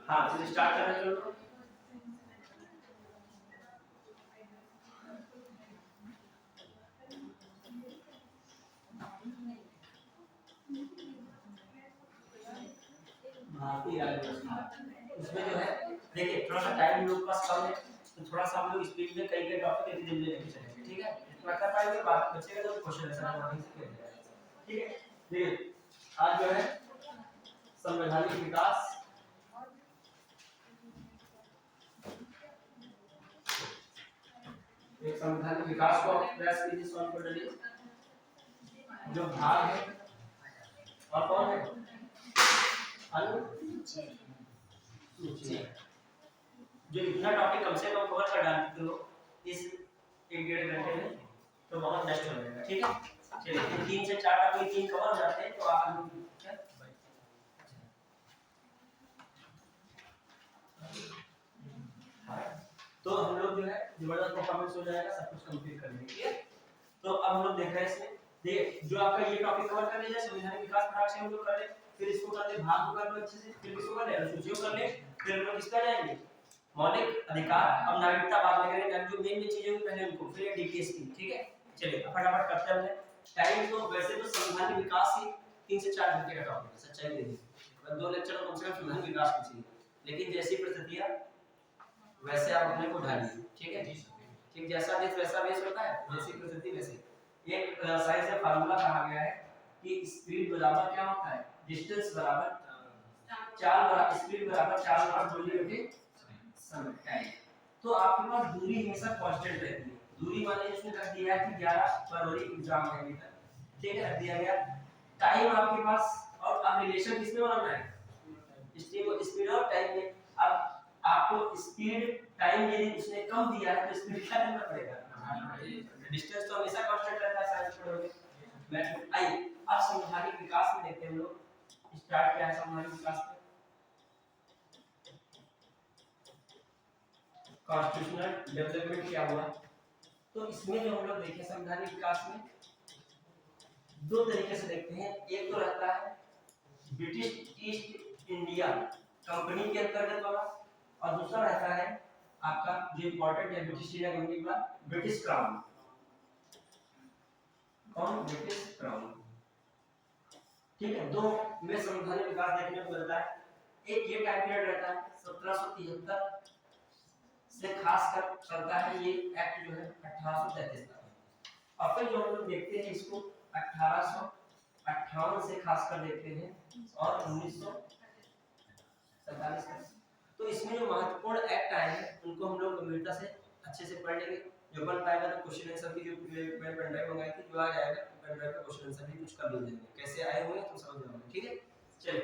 हाँ चलिए स्टार्ट कर रहे हैं। भारतीय राज्य व्यवस्था उसमें जो है देखिए थोड़ा सा टाइम लोग पास कम है तो थोड़ा सा हम लोग स्पीड में कई कई टॉपिक एक दिन लेके चलेंगे, ठीक है? इतना कर पाएंगे बात बचेगा तो क्वेश्चन आंसर वहीं से किया जाएगा, ठीक है? देखिए आज जो है संवैधानिक विकास एक संवैधानिक विकास को प्रयास कीजिए सॉल्व कर लीजिए। जो भाग है और कौन है अनुसूची जो इतना टॉपिक कम से कम कवर कर डालते हो इस एक डेढ़ घंटे में तो बहुत नष्ट हो जाएगा, ठीक है? चलिए 3 से 4 टॉपिक 3 कवर हो जाते हैं तो आप तो हम लोग जो है जबरदस्त परफॉर्मेंस हो जाएगा, सब कुछ कंप्लीट कर लेंगे, ठीक है? तो अब हम लोग देख रहे हैं इसमें देखिए जो आपका ये टॉपिक कवर कर लिया संवैधानिक विकास भाग से हम लोग कर ले, फिर इसको कर ले भाग को कर लो अच्छे से, फिर इसको कर ले अनुसूचियों कर ले, फिर हम लोग किस पे जाएंगे मौलिक अधिकार अब नागरिकता बाद में करेंगे जो मेन चीजें होंगी पहले उनको फिर डीटीएस की, ठीक है? चलिए फटाफट करते हैं। टाइम तो वैसे तो संवैधानिक विकास ही 3 से 4 घंटे का टॉपिक है, सच्चाई दे दी 2 लेक्चर कम से कम संवैधानिक विकास की चाहिए, लेकिन जैसी परिस्थितियां वैसे आप अपने को ढालिए, ठीक है? ठीक जैसा देश वैसा बेस होता है, जैसी परिस्थिति वैसे एक साइंस से फार्मूला कहा गया है कि स्पीड बराबर क्या होता है डिस्टेंस बराबर चाल बराबर स्पीड बराबर चाल बराबर दूरी बटे समय टाइम। तो आपके पास दूरी हमेशा कांस्टेंट रहती है, दूरी माने इसमें रख दिया है कि 11 फरवरी एग्जाम है अभी तक, ठीक है? रख दिया गया टाइम आपके पास और अब रिलेशन किसमें बनाना है स्पीड और टाइम में। अब आपको स्पीड टाइम यदि उसने कम दिया है तो स्पीड क्या देना पड़ेगा डिस्टेंस तो हमेशा कांस्टेंट रहता है साइंस पढ़ोगे मैथ में। आइए अब संवैधानिक विकास में देखते हैं हम लोग स्टार्ट क्या है संवैधानिक विकास में कॉन्स्टिट्यूशनल डेवलपमेंट क्या हुआ। तो इसमें जो हम लोग देखें संवैधानिक विकास में दो तरीके से देखते हैं, एक तो रहता है ब्रिटिश ईस्ट इंडिया कंपनी के अंतर्गत वाला और दूसरा रहता है आपका जो इंपॉर्टेंट है ब्रिटिश इंडिया कंपनी का ब्रिटिश क्राउन। कौन ब्रिटिश क्राउन, ठीक है? दो में संवैधानिक विकास देखने को मिलता है। एक ये टाइम पीरियड रहता है 1773 से खास कर चलता है ये एक्ट जो है 1833 तक, और फिर जो हम लोग देखते हैं इसको 1858 से खास कर देखते हैं और 1947 तक। तो इसमें जो महत्वपूर्ण एक्ट आए हैं उनको हम लोग गंभीरता से अच्छे से पढ़ लेंगे, जो बन पाएगा तो क्वेश्चन आंसर की जो मैं पेन ड्राइव मंगाई थी जो आ जाएगा पेन ड्राइव का क्वेश्चन आंसर भी कुछ कर ले जाएंगे, कैसे आए हुए तो समझ जाओगे, ठीक है? चलिए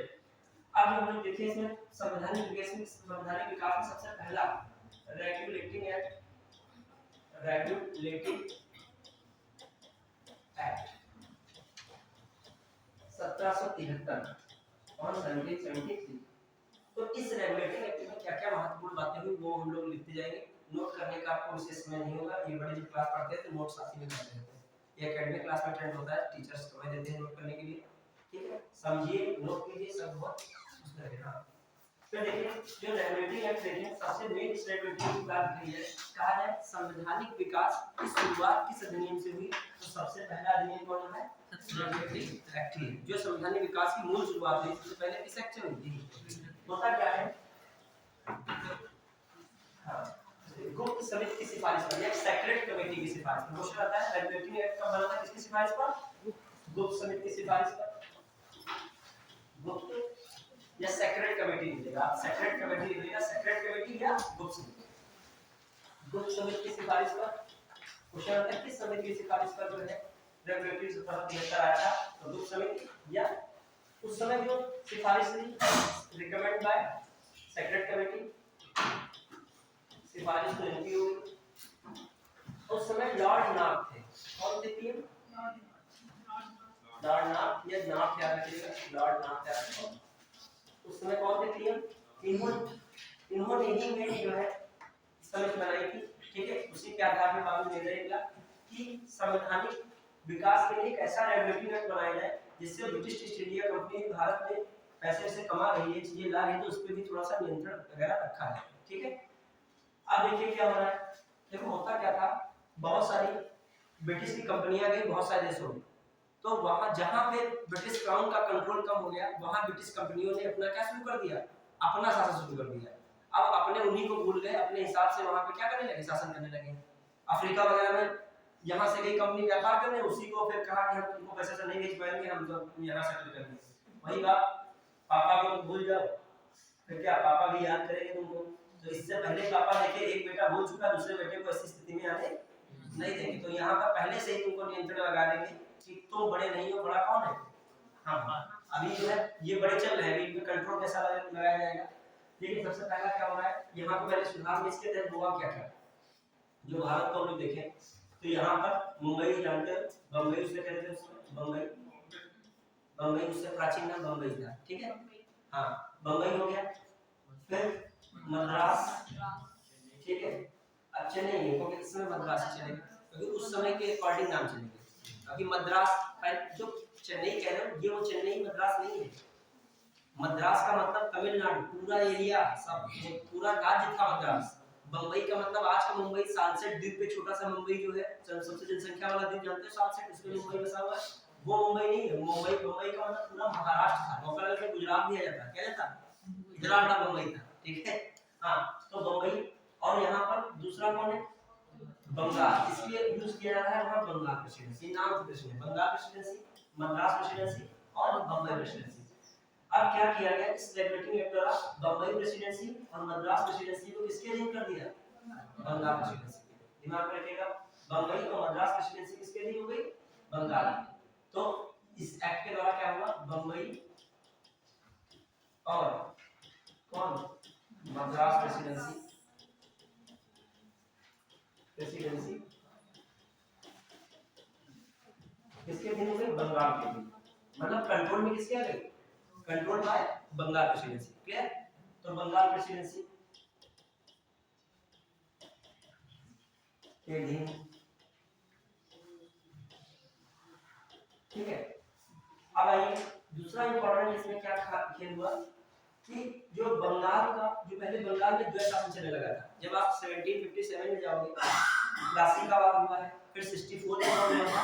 अब हम लोग देखिए इसमें संवैधानिक विकास में सबसे पहला रेगुलेटिंग एक्ट 1773 और 1773। तो इस रेगुलेटिंग एक्ट में क्या क्या महत्वपूर्ण बातें हुई वो हम लोग लिखते जाएंगे, नोट करने का आपको विशेष समय नहीं होगा, ये बड़े जब क्लास पढ़ते हैं तो नोट साथ ही में करते रहते हैं, ये एकेडमिक क्लास में ट्रेंड होता है टीचर्स समय देते हैं नोट करने के लिए, ठीक है? समझिए नोट कीजिए सब बहुत लगेगा। तो देखिए जो रेगुलेटिंग एक्ट देखिए सबसे मेन इस रेगुलेटिंग की बात की है कहा जाए संवैधानिक विकास की शुरुआत किस अधिनियम से हुई, तो सबसे पहला अधिनियम कौन है रेगुलेटिंग एक्ट ही जो संवैधानिक विकास की मूल शुरुआत हुई। सबसे पहले किस एक्ट से हुई थी होता क्या है गुप्त समिति की सिफारिश पर या सेक्रेट कमेटी की सिफारिश पर क्वेश्चन आता है रेगुलेटिंग एक्ट कब बना था किसकी सिफारिश पर गुप्त समिति की सिफारिश पर गुप्त या सेक्रेट कमेटी लिखिएगा आप सेक्रेट कमेटी लिखिएगा सेक्रेट कमेटी या गुप्त समिति की सिफारिश पर क्वेश्चन आता है किस समिति की सिफारिश पर जो है रेगुलेटरी सुपर 73 आया था तो गुप्त समिति या उस समय जो सिफारिश थी रिकमेंड बाय सेक्रेट कमेटी सिफारिश तो इनकी हुई। उस समय लॉर्ड नाथ थे, कौन थे पीएम लॉर्ड नाथ या नाथ याद रखिएगा लॉर्ड नाथ याद रखो। उस समय कौन थे पीएम इन्होंने ही में जो है समिति बनाई थी, ठीक है? उसी के आधार पर मालूम दे देगा कि संवैधानिक विकास के लिए एक ऐसा रेगुलेटिंग एक्ट बनाया जाए जिससे British east India company Bharat में पैसे वैसे कमा रही है, चीजें ला रही है, तो उस पर भी थोड़ा सा नियंत्रण वगैरह रखा है। ठीक है, अब देखिए क्या हो रहा है। देखो होता क्या था, बहुत सारी ब्रिटिश की कंपनियां गई बहुत सारे देशों में, तो वहां जहां पे ब्रिटिश क्राउन का कंट्रोल कम हो गया, वहां ब्रिटिश कंपनियों ने अपना क्या शुरू कर दिया, अपना शासन शुरू कर दिया। अब अपने उन्हीं को भूल गए, अपने हिसाब से वहां पे क्या करने लगे, शासन करने लगे। अफ्रीका वगैरह में यहाँ से गई कंपनी व्यापार करने, उसी को फिर कहा कि हम तुमको पैसे से नहीं बेच पाएंगे, हम तो यहाँ सेटल करेंगे। वही बात, पापा को भूल जाओ, फिर क्या पापा भी याद करेंगे तुमको। तो इससे पहले पापा देखे एक बेटा भूल चुका, दूसरे बेटे को ऐसी स्थिति में आने नहीं देंगे। तो यहाँ पर पहले से ही तुमको नियंत्रण लगा देंगे कि तुम बड़े नहीं हो, बड़ा कौन है, हाँ। अभी जो है ये बड़े चल रहे हैं, अभी इनमें कंट्रोल कैसा लगाया जाएगा। लेकिन सबसे पहला क्या हो रहा है, यहाँ पर पहले सुधार में इसके तहत हुआ क्या क्या, जो भारत को हम लोग देखें तो यहाँ पर मुंबई जानते हो, बम्बई उससे कहते हैं, उसमें बम्बई, बम्बई उससे प्राचीन नाम बम्बई था। ठीक है, हाँ बम्बई हो गया, फिर मद्रास। ठीक है, अब चेन्नई है क्योंकि इसमें मद्रास चलेगा, क्योंकि उस समय के अकॉर्डिंग नाम चलेंगे। अभी मद्रास जो चेन्नई कह रहे हो, ये वो चेन्नई मद्रास नहीं है। मद्रास का मतलब तमिलनाडु, पूरा एरिया, सब पूरा राज्य था मद्रास। बम्बई का मतलब आज का मुंबई, सालसेट द्वीप पे छोटा सा मुंबई जो है, सबसे जनसंख्या वाला द्वीप जानते हो सालसेट, उसमें मुंबई बसा हुआ है, वो मुंबई नहीं है। मुंबई, मुंबई का मतलब पूरा महाराष्ट्र था, मौका लगे गुजरात भी आ जाता, क्या जाता, गुजरात का मुंबई था। ठीक है, हाँ तो बम्बई, और यहाँ पर दूसरा कौन है, बंगाल, इसलिए यूज किया जा रहा है वहां बंगाल प्रेसिडेंसी, नाम presidency, Bengal presidency, Madras presidency और बम्बई प्रेसिडेंसी। अब क्या किया गया, इस रेगुलेटिंग एक्ट द्वारा बम्बई प्रेसिडेंसी और मद्रास प्रेसिडेंसी को किसके अधीन कर दिया, बंगाल प्रेसिडेंसी के। दिमाग में रखिएगा, बम्बई और मद्रास प्रेसिडेंसी किसके अधीन हो गई, बंगाल। तो इस एक्ट के द्वारा क्या हुआ, बम्बई और कौन, मद्रास प्रेसिडेंसी, प्रेसिडेंसी किसके अधीन हो गई, बंगाल के अधीन। मतलब कंट्रोल में किसके आ गई, control by Bengal presidency. Clear, तो बंगाल प्रेसिडेंसी के अधीन। ठीक है, अब आइए दूसरा इंपॉर्टेंट इसमें क्या खेल हुआ कि जो बंगाल का, जो पहले बंगाल में द्वैत शासन चलने लगा था, जब आप 1757 में जाओगे, प्लासी का वार हुआ है, फिर 64 में हुआ था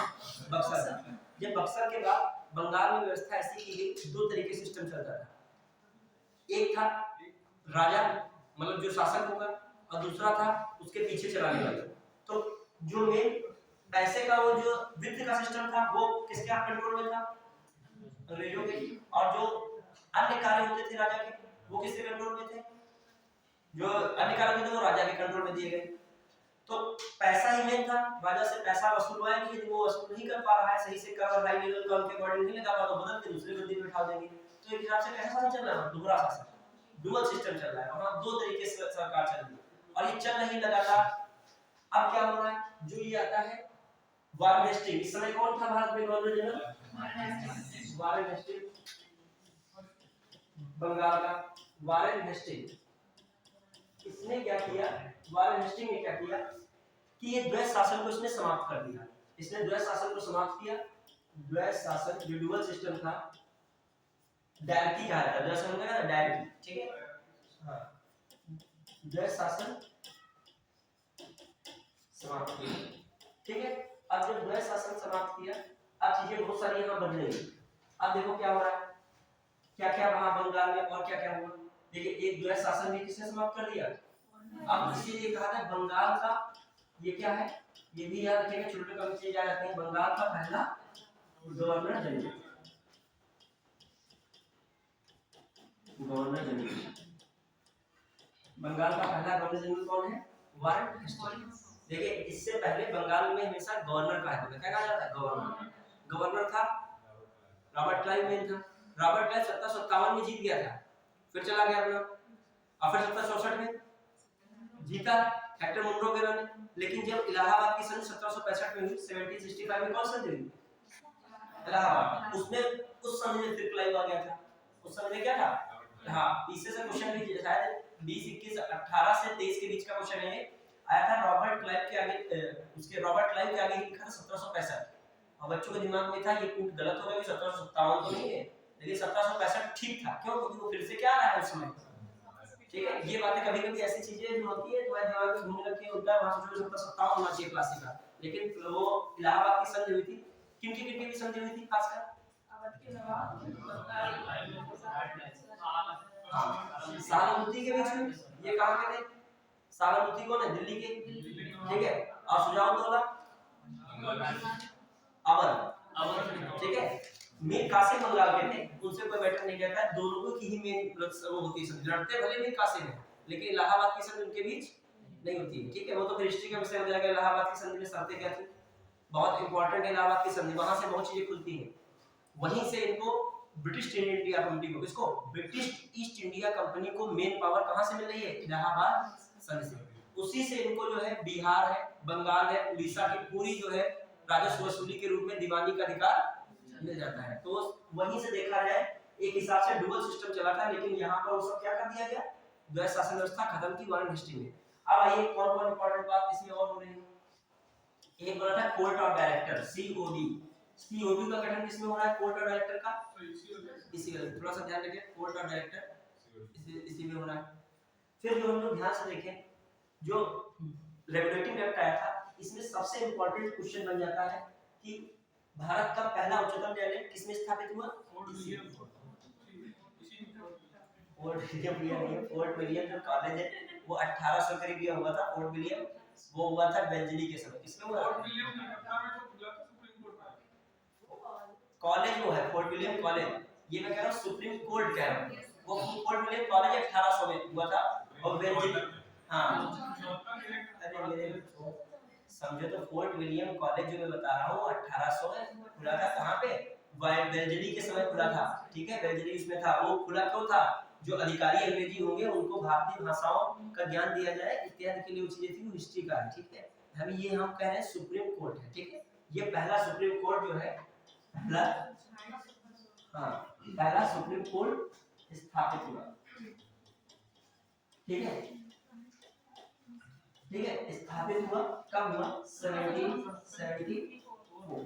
बक्सर। जब बक्सर के बाद बंगाल में व्यवस्था ऐसी की गई, दो तरीके से सिस्टम चलता था। एक था राजा, मतलब जो शासक होगा, और दूसरा था उसके पीछे चलाने वाला। तो जो मेन पैसे का वो जो वित्त का सिस्टम था, वो किसके कंट्रोल में था, अंग्रेजों के। और जो अन्य कार्य होते थे राजा के, वो किसके कंट्रोल में थे, जो अन्य कार्य थे वो राजा के कंट्रोल में दिए गए। तो पैसा ही मेन था, राजा से पैसा वसूलवाया नहीं, यदि वो वसूल नहीं कर पा रहा है सही से, कर और हाई लेवल का उनके अकॉर्डिंग नहीं लगा पा, तो बदल के दूसरे गद्दी पे बिठा देंगे। तो एक हिसाब से कैसा शासन चल रहा है, दोहरा शासन, डुअल सिस्टम चल रहा है, वहां दो तरीके से सरकार चल रही है और ये चल रही लगातार। अब क्या हो रहा है, जो ये आता है वारेन हेस्टिंग, इस समय कौन था भारत में governor general, Warren Hastings, Bengal का वारेन हेस्टिंग। इसने क्या किया, वारेन हेस्टिंग ने क्या किया कि ये द्वैत शासन को इसने समाप्त कर दिया। इसने द्वैत शासन को समाप्त किया। द्वैत शासन जो डुअल सिस्टम था, डायरेक्टी कहा जाता है, द्वैत शासन का डायरेक्टी। ठीक है, हाँ द्वैत शासन समाप्त किया। ठीक है, अब जब द्वैत शासन समाप्त किया, अब चीजें बहुत सारी यहाँ बदल गई। अब देखो क्या हो रहा है, क्या क्या वहां बंगाल में और क्या क्या हुआ। देखिए, एक द्वैत शासन भी किसने समाप्त कर दिया, अब इसीलिए कहा था बंगाल का, ये क्या है, ये भी याद रखिएगा, छोटे कम चीज याद रखते हैं, बंगाल का पहला governor general, governor general, Bengal का पहला गवर्नर जनरल कौन है, वारेन हेस्टिंग। देखिए, इससे पहले बंगाल में हमेशा गवर्नर कहा जाता है, क्या कहा जाता है, गवर्नर। गवर्नर था रॉबर्ट क्लाइव मेन था। रॉबर्ट क्लाइव 1757 में जीत गया था, फिर चला गया अपना, और फिर 1764 में जीता हेक्टर मुनरो वगैरह ने। लेकिन जब इलाहाबाद की सन 1765 में हुई, 1765 में कौन सा हुई, इलाहाबाद, उसमें उस समय में फिर क्लाइव आ गया था। उस समय में क्या था, हाँ इससे से क्वेश्चन भी शायद 20 21 18 से 23 के बीच का क्वेश्चन है, आया था रॉबर्ट क्लाइव के आगे, उसके रॉबर्ट क्लाइव के आगे लिखा था 1765, और बच्चों के दिमाग में था ये कूट गलत हो गया, 1757 तो नहीं है, लेकिन 1765 ठीक था, क्यों? क्योंकि वो फिर से क्या आ रहा है उसमें, ठीक है। ये बातें कभी कभी ऐसी चीजें जो होती है तुम्हारे दिमाग में घूमने लगती है, उल्टा वहां सोचो 1757 होना चाहिए क्लासिक का, लेकिन वो इलाहाबाद की संधि हुई थी, किनकी की संधि हुई थी खासकर? सहानुभूति के बीच में, ये कहां के थे? सहानुभूति कौन है? दिल्ली के, ठीक है। और सुजाउद्दौला अवध, ठीक है। मीर कासिम बंगाल के थे, उनसे कोई मैटर नहीं कहता है, दोनों की ही मेन वो होती है, लड़ते भले मीर कासिम है, लेकिन इलाहाबाद की संधि उनके बीच नहीं होती है, ठीक है। वो तो फिर हिस्ट्री का विषय हो जाएगा। इलाहाबाद की संधि में शर्तें क्या थी, बहुत इंपॉर्टेंट है इलाहाबाद की संधि, वहां से बहुत चीजें खुलती हैं। वहीं से इनको ब्रिटिश ईस्ट इंडिया कंपनी को, इसको ब्रिटिश ईस्ट इंडिया कंपनी को मेन पावर कहां से मिल रही है? इलाहाबाद संधि से। उसी से इनको जो है बिहार है, बंगाल है, उड़ीसा की पूरी जो है राजस्व वसूली के रूप में दीवानी का अधिकार मिल जाता है। तो वहीं से देखा जाए एक हिसाब से डुअल सिस्टम चला था, लेकिन यहाँ पर वो सब क्या कर दिया गया, द्वैध शासन व्यवस्था खत्म की वारन हिस्ट्री में। अब आइए कौन कौन इंपॉर्टेंट बात इसमें और हो रही है। एक बोला था court of director, COD. COD का गठन किसमें हो रहा है? कोर्ट ऑफ डायरेक्टर का इसी में, थोड़ा सा ध्यान रखिए, कोर्ट ऑफ डायरेक्टर इसी में हो रहा है। फिर जो हम लोग ध्यान से देखें, जो रेगुलेटिंग एक्ट आया था, इसमें सबसे इंपॉर्टेंट क्वेश्चन बन जाता है कि भारत का पहला उच्चतम न्यायालय किसमें स्थापित हुआ? फोर्ट विलियम जो कॉलेज है वो 1800 करीब ये हुआ था। फोर्ट विलियम वो हुआ था बेंजली के समय। किसमें हुआ? फोर्ट विलियम ने 18 में जो खुला था सुप्रीम कोर्ट में, कॉलेज वो है फोर्ट विलियम कॉलेज, ये मैं कह रहा हूं सुप्रीम कोर्ट कह रहा हूं। वो फोर्ट विलियम कॉलेज 1800 में हुआ था और बेंजली, हां अरे मेरे समझो तो फोर्ट विलियम कॉलेज जो मैं बता रहा हूँ 1800 में खुला था। कहाँ पे? बेंजली के समय खुला था, ठीक है। बेंजली उसमें था। वो खुला क्यों था? जो अधिकारी अंग्रेजी होंगे उनको भारतीय भाषाओं का ज्ञान दिया जाए इत्यादि के लिए वो चीजें थी, वो हिस्ट्री का है, ठीक है। हम कह रहे हैं सुप्रीम कोर्ट है, ठीक है। ये पहला सुप्रीम कोर्ट जो है, पहला, हाँ पहला सुप्रीम कोर्ट स्थापित हुआ, ठीक है। ठीक है, स्थापित हुआ कब हुआ? 1774,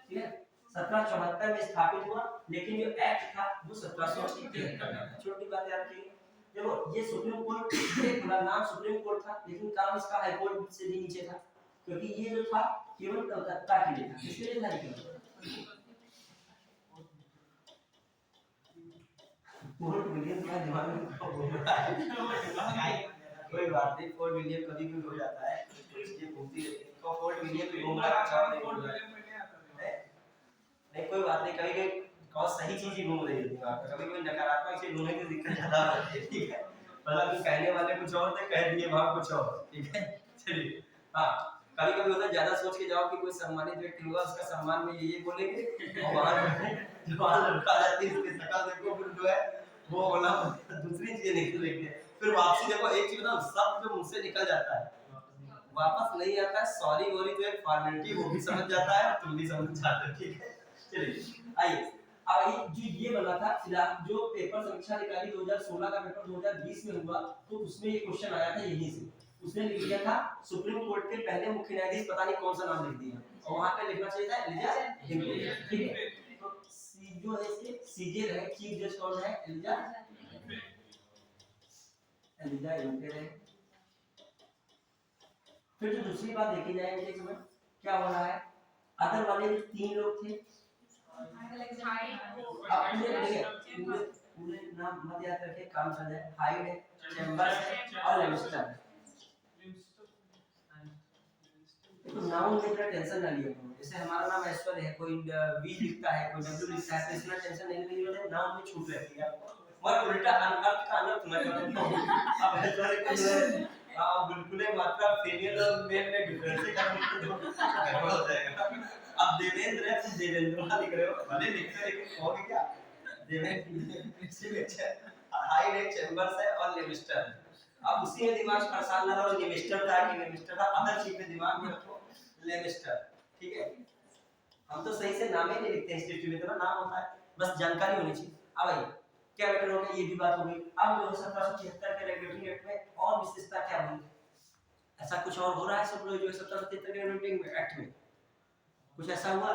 ठीक है। 1774 में स्थापित हुआ, लेकिन जो एक्ट था वो 1773 में। छोटी बात याद रखिए। देखो ये सुप्रीम कोर्ट, ये पूरा नाम सुप्रीम कोर्ट था, लेकिन काम इसका हाई कोर्ट से भी नीचे था, क्योंकि ये जो था केवल कलकत्ता के लिए था। किसके लिए था? फोर्ट विलियम का दिमाग में कोई बात नहीं, फोर्ट विलियम कभी भी हो जाता है, ये घूमती रहती है। तो फोर्ट विलियम भी घूमना अच्छा है, नहीं कोई बात नहीं, कभी कभी कौन सही चीज ही घूम रही है दिमाग में, कभी कोई नकारात्मक चीज घूमने की दिक्कत ज्यादा होती है, ठीक है। मतलब कि कहने वाले कुछ और थे, कह दिए वहां कुछ और, ठीक है। चलिए, हाँ कभी कभी होता है ज्यादा सोच के जाओ कि कोई सम्मानित व्यक्ति होगा, उसका सम्मान में ये बोलेंगे, और वहां लड़का जाती है, इसकी शक्ल देखो फिर जो है वो बोला दूसरी चीजें निकल लेते हैं। फिर वापसी देखो, एक चीज बताओ, सब जो मुंह से निकल जाता है वापस नहीं आता है। सॉरी वॉरी तो एक फॉर्मेलिटी, वो भी समझ जाता है, तुम भी समझ जाते हो, ठीक है। चलिए आइए, अब ये बना था फिलहाल जो पेपर समीक्षा निकाली 2016 का पेपर 2020 में हुआ, तो उसमें ये क्वेश्चन आया था यहीं से। उसने लिख दिया था सुप्रीम कोर्ट के पहले मुख्य न्यायाधीश, पता नहीं कौन सा नाम लिख दिया, और वहां पे लिखना चाहिए था एलिजा हिंगले, ठीक है। तो सी जो है इसके सीजे रहे, चीफ जज कौन है? एलिजा हिंगले रहे। फिर जो दूसरी बात देखी जाए इसमें क्या हो रहा है, अदर वाले जो तीन लोग थे, पूरे नाम मत याद रखे, काम चल जाए। हाइड है, चैम्बर्स है और लेमिस्टर है। तो नाउन में इतना टेंशन ना लिया करो, जैसे हमारा नाम ऐश्वर्य है, कोई वी लिखता है, कोई डब्ल्यू लिखता है, तो इसमें टेंशन नहीं लेनी है, नाउन में छूट रहती है आपको। मगर उल्टा अनर्थ का अनर्थ मत करो। अब ऐश्वर्य को जो है आप बिल्कुल ही मात्रा फीमेल और मेल में डिफरेंस करने तो गड़बड़ हो जाएगा। अब देवेंद्र है, तुम देवेंद्र लिख रहे हो, भले लिखते लेकिन कहोगे क्या? देवेंद्र हाइड है, चैम्बर्स है और लेमिस्टर है। अब उसी में दिमाग परेशान ना रहो, लेमिस्टर था कि लेमिस्टर था, अदर चीज में दिमाग में रखो लेमिस्टर, ठीक है। हम तो सही से नाम ही नहीं लिखते इंस्टीट्यूट में, इतना नाम होता है, बस जानकारी होनी चाहिए। अब आइए क्या बेटर हो गया, ये भी बात हो गई। अब जो 1776 के रेगुलेटिंग एक्ट में और विशेषता क्या हुई, ऐसा कुछ और हो रहा है सब लोग जो 1776 के रेगुलेटिंग एक्ट में कुछ ऐसा हुआ?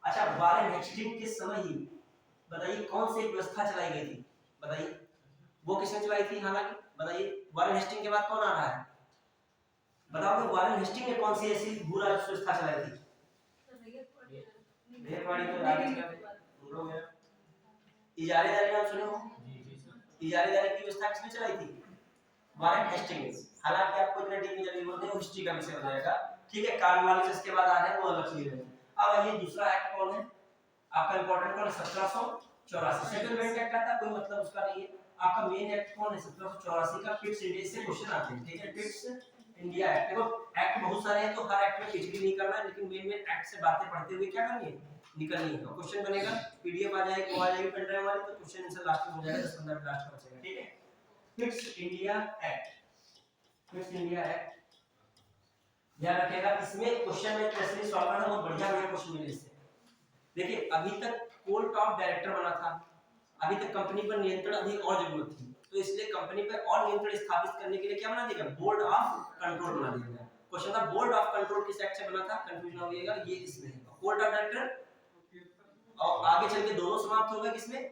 अच्छा, वारेन हेस्टिंग के समय ही बताइए कौन सी व्यवस्था चलाई गई थी, बताइए वो किसने चलाई थी, हालांकि बताइए वारेन हेस्टिंग के बाद कौन आ रहा है, बताओ कि वारेन हेस्टिंग ने कौन सी ऐसी भू राजस्व व्यवस्था चलाई थी। भेड़वाड़ी तो आगे चला बोलो मेरा, इजारेदारी नाम सुने हो, इजारेदारी की व्यवस्था किसने चलाई थी, वारेन हेस्टिंग्स। हालांकि आपको इतना डीप में जल्दी बोलते हैं हिस्ट्री का विषय हो जाएगा, ठीक है, कॉर्नवालिस इसके बाद आ रहे हैं वो अलग चीज है। अब आइए दूसरा एक्ट कौन है आपका इंपॉर्टेंट कौन है, 1784 सेटलमेंट एक्ट आता है, कोई मतलब उसका नहीं है। आपका मेन एक्ट कौन है 1784 का, पिट्स इंडिया से क्वेश्चन आते हैं, ठीक है, पिट्स इंडिया एक्ट। देखो एक्ट बहुत सारे हैं तो हर एक्ट में पीएचडी नहीं करना है, लेकिन मेन मेन एक्ट से बातें पढ़ते हुए क्या करनी है, निकलनी है। क्वेश्चन बनेगा, पीडीएफ आ जाएगी, वो आ जाएगी पेन ड्राइव वाली, तो क्वेश्चन आंसर लास्ट में हो जाएगा, 10-15 मिनट लास्ट में बचेगा, ठीक है। Pitt's India act, Pitt's India act ध्यान रखिएगा, इसमें क्वेश्चन में कैसे सॉल्व करना, बहुत बढ़िया बढ़िया क्वेश्चन मिले इससे। देखिए अभी तक कोर्ट ऑफ डायरेक्टर बना था, अभी तक कंपनी पर नियंत्रण अभी और जरूरत थी, तो इसलिए कंपनी पर और नियंत्रण स्थापित करने के लिए क्या बना दिया गया, बोर्ड ऑफ कंट्रोल बना दिया गया। क्वेश्चन था बोर्ड ऑफ कंट्रोल किस एक्ट से बना था, कंफ्यूजन हो जाएगा, ये इसमें है कोर्ट ऑफ डायरेक्टर, और आगे चल के दोनों समाप्त हो गए किसमें,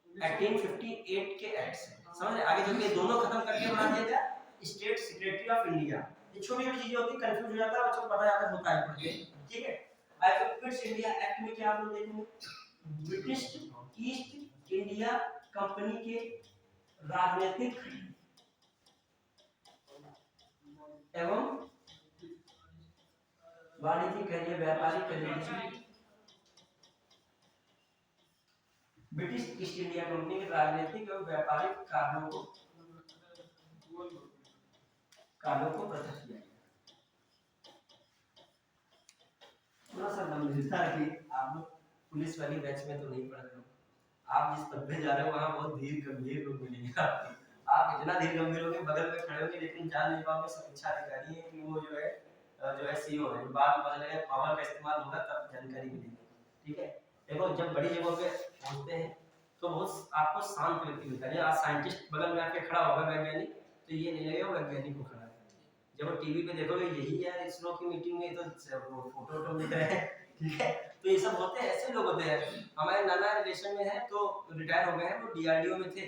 1858 के एक्ट से, समझ रहे, आगे चल के दोनों खत्म करके बना दिया गया स्टेट सेक्रेटरी ऑफ इंडिया। ये छोटी छोटी चीजें होती है, कंफ्यूज हो जाता है बच्चों को, पता जाता होता है पढ़ के, ठीक है। आई पिट्स इंडिया एक्ट में क्या आप लोग देखेंगे, ब्रिटिश ईस्ट इंडिया कंपनी के राजनीतिक एवं वाणिज्यिक करिए व्यापारिक करिए, ब्रिटिश ईस्ट इंडिया कंपनी के राजनीतिक एवं व्यापारिक कार्यों को पृथक किया। थोड़ा सा दम मिलता है कि आप लोग पुलिस वाली बैच में तो नहीं पढ़ रहे हो, आप जिस पद पे जा रहे हो वहाँ बहुत धीर गंभीर लोग मिलेंगे आप इतना धीर गंभीर होंगे, बगल में खड़े होंगे, लेकिन जान नहीं पाओगे शिक्षा अधिकारी है कि वो जो है सीईओ है, बाद में पता लगेगा पावर का इस्तेमाल होगा तब जानकारी मिलेगी, ठीक है। देखो जब बड़ी जगहों पे पहुंचते हैं तो बहुत आपको शांत व्यक्ति मिलता है, आज साइंटिस्ट बगल में आके खड़ा होगा वैज्ञानिक, तो ये नहीं लगेगा वैज्ञानिक को खड़ा है। जब वो टीवी पे देखोगे यही है इसरो की मीटिंग में, तो फोटो वोटो दिख रहे हैं, ठीक है, तो ये सब होते हैं, ऐसे लोग होते हैं। हमारे नाना रिलेशन में है तो रिटायर हो गए हैं, वो डीआरडीओ में थे,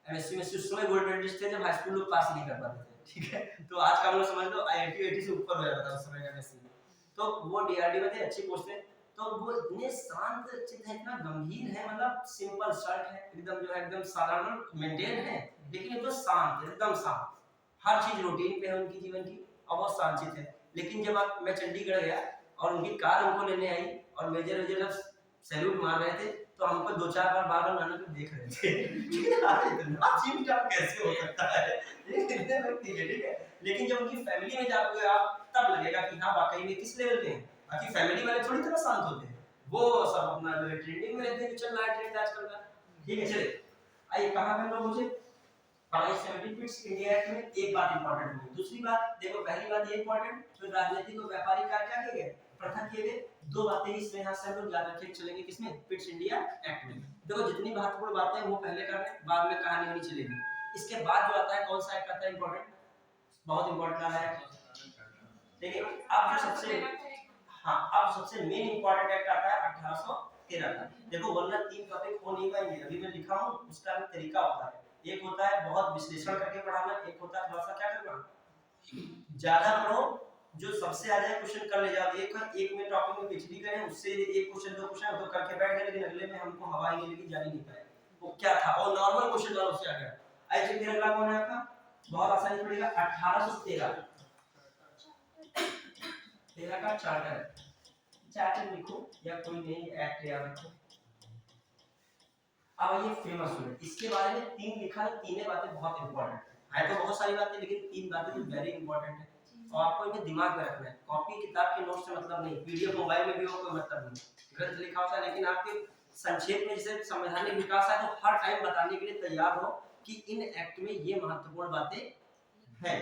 एमएससी में उस समय गोल्ड मेडलिस्ट थे जब हाई स्कूल लोग पास नहीं कर पाते थे, ठीक है, तो आज का हम लोग समझ लो आईआईटी 80 से ऊपर हो जाता था उस समय का एमएससी में, तो वो डीआरडीओ में थे, अच्छी पोस्ट है, तो वो इतने शांत चित्त है, इतना गंभीर है, मतलब सिंपल शर्ट है एकदम, जो है एकदम साधारण मेंटेन है, लेकिन ये तो शांत एकदम शांत, हर चीज रूटीन पे है उनकी जीवन की, और बहुत शांत है। लेकिन जब मैं चंडीगढ़ गया और उनकी कार हमको लेने आई और मेजर जब सैल्यूट मार रहे थे तो हमको 2-4 बार नाना को देख रहे थे इतना चीप जब कैसे हो सकता है, ये कितने व्यक्ति है, ठीक है। लेकिन जब उनकी फैमिली में जाओगे आप तब लगेगा कि हाँ वाकई में किस लेवल पे हैं, बाकी फैमिली वाले थोड़ी तरह शांत होते हैं, वो सब अपना ट्रेंडिंग में रहते हैं कि चल रहा है ट्रेंड आजकल का, ठीक है। चलिए आइए कहां पे हम मुझे 570 पिट्स इंडिया एक्ट में एक बात इंपॉर्टेंट हुई, दूसरी बात देखो, पहली बात ये इंपॉर्टेंट, तो राजनीतिक और व्यापारिक कार्य क्या किए गए, पृथक किए गए। दो बातें इसमें यहां से हम लोग याद रखें चलेंगे किसमें, पिट्स इंडिया एक्ट में। देखो जितनी महत्वपूर्ण बातें वो पहले कर रहे हैं, बाद में कहानी होनी चलेगी। इसके बाद जो आता है कौन सा एक्ट आता है इंपॉर्टेंट, बहुत इंपॉर्टेंट आ रहा है, देखिए अब जो सबसे अब सबसे मेन इंपॉर्टेंट एक्ट आता है 1813 का। देखो वरना 3 टॉपिक हो नहीं पाएंगे, अभी मैं लिखा हूं उसका भी तरीका होता है, एक होता है बहुत विश्लेषण करके पढ़ाना, एक होता है थोड़ा सा क्या करना ज्यादा पढ़ो, जो सबसे आ जाए क्वेश्चन कर ले जाओ, एक में टॉपिक में पीएचडी करें उससे एक क्वेश्चन 2 क्वेश्चन तो करके बैठ गए, लेकिन अगले में हमको हवा ही नहीं लगी, जान ही नहीं पाए वो क्या था, और नॉर्मल क्वेश्चन वाला उससे आ गया। आई थिंक अगला कौन है आपका, बहुत आसानी पड़ेगा 1813 का चार्टर लिखो या कोई नई एक्ट याद रखो। अब ये फेमस हुए, इसके बारे में 3 लिखा है, तीनों बातें बहुत इंपॉर्टेंट है तो बहुत सारी बातें, लेकिन 3 बातें तो वेरी इंपॉर्टेंट है और आपको इन्हें दिमाग में रखना है, कॉपी किताब के नोट से मतलब नहीं, पीडीएफ मोबाइल में भी हो कोई मतलब नहीं, ग्रंथ लिखा होता है, लेकिन आपके संक्षेप में जैसे संवैधानिक विकास है तो हर टाइम बताने के लिए तैयार हो कि इन एक्ट में ये महत्वपूर्ण बातें हैं।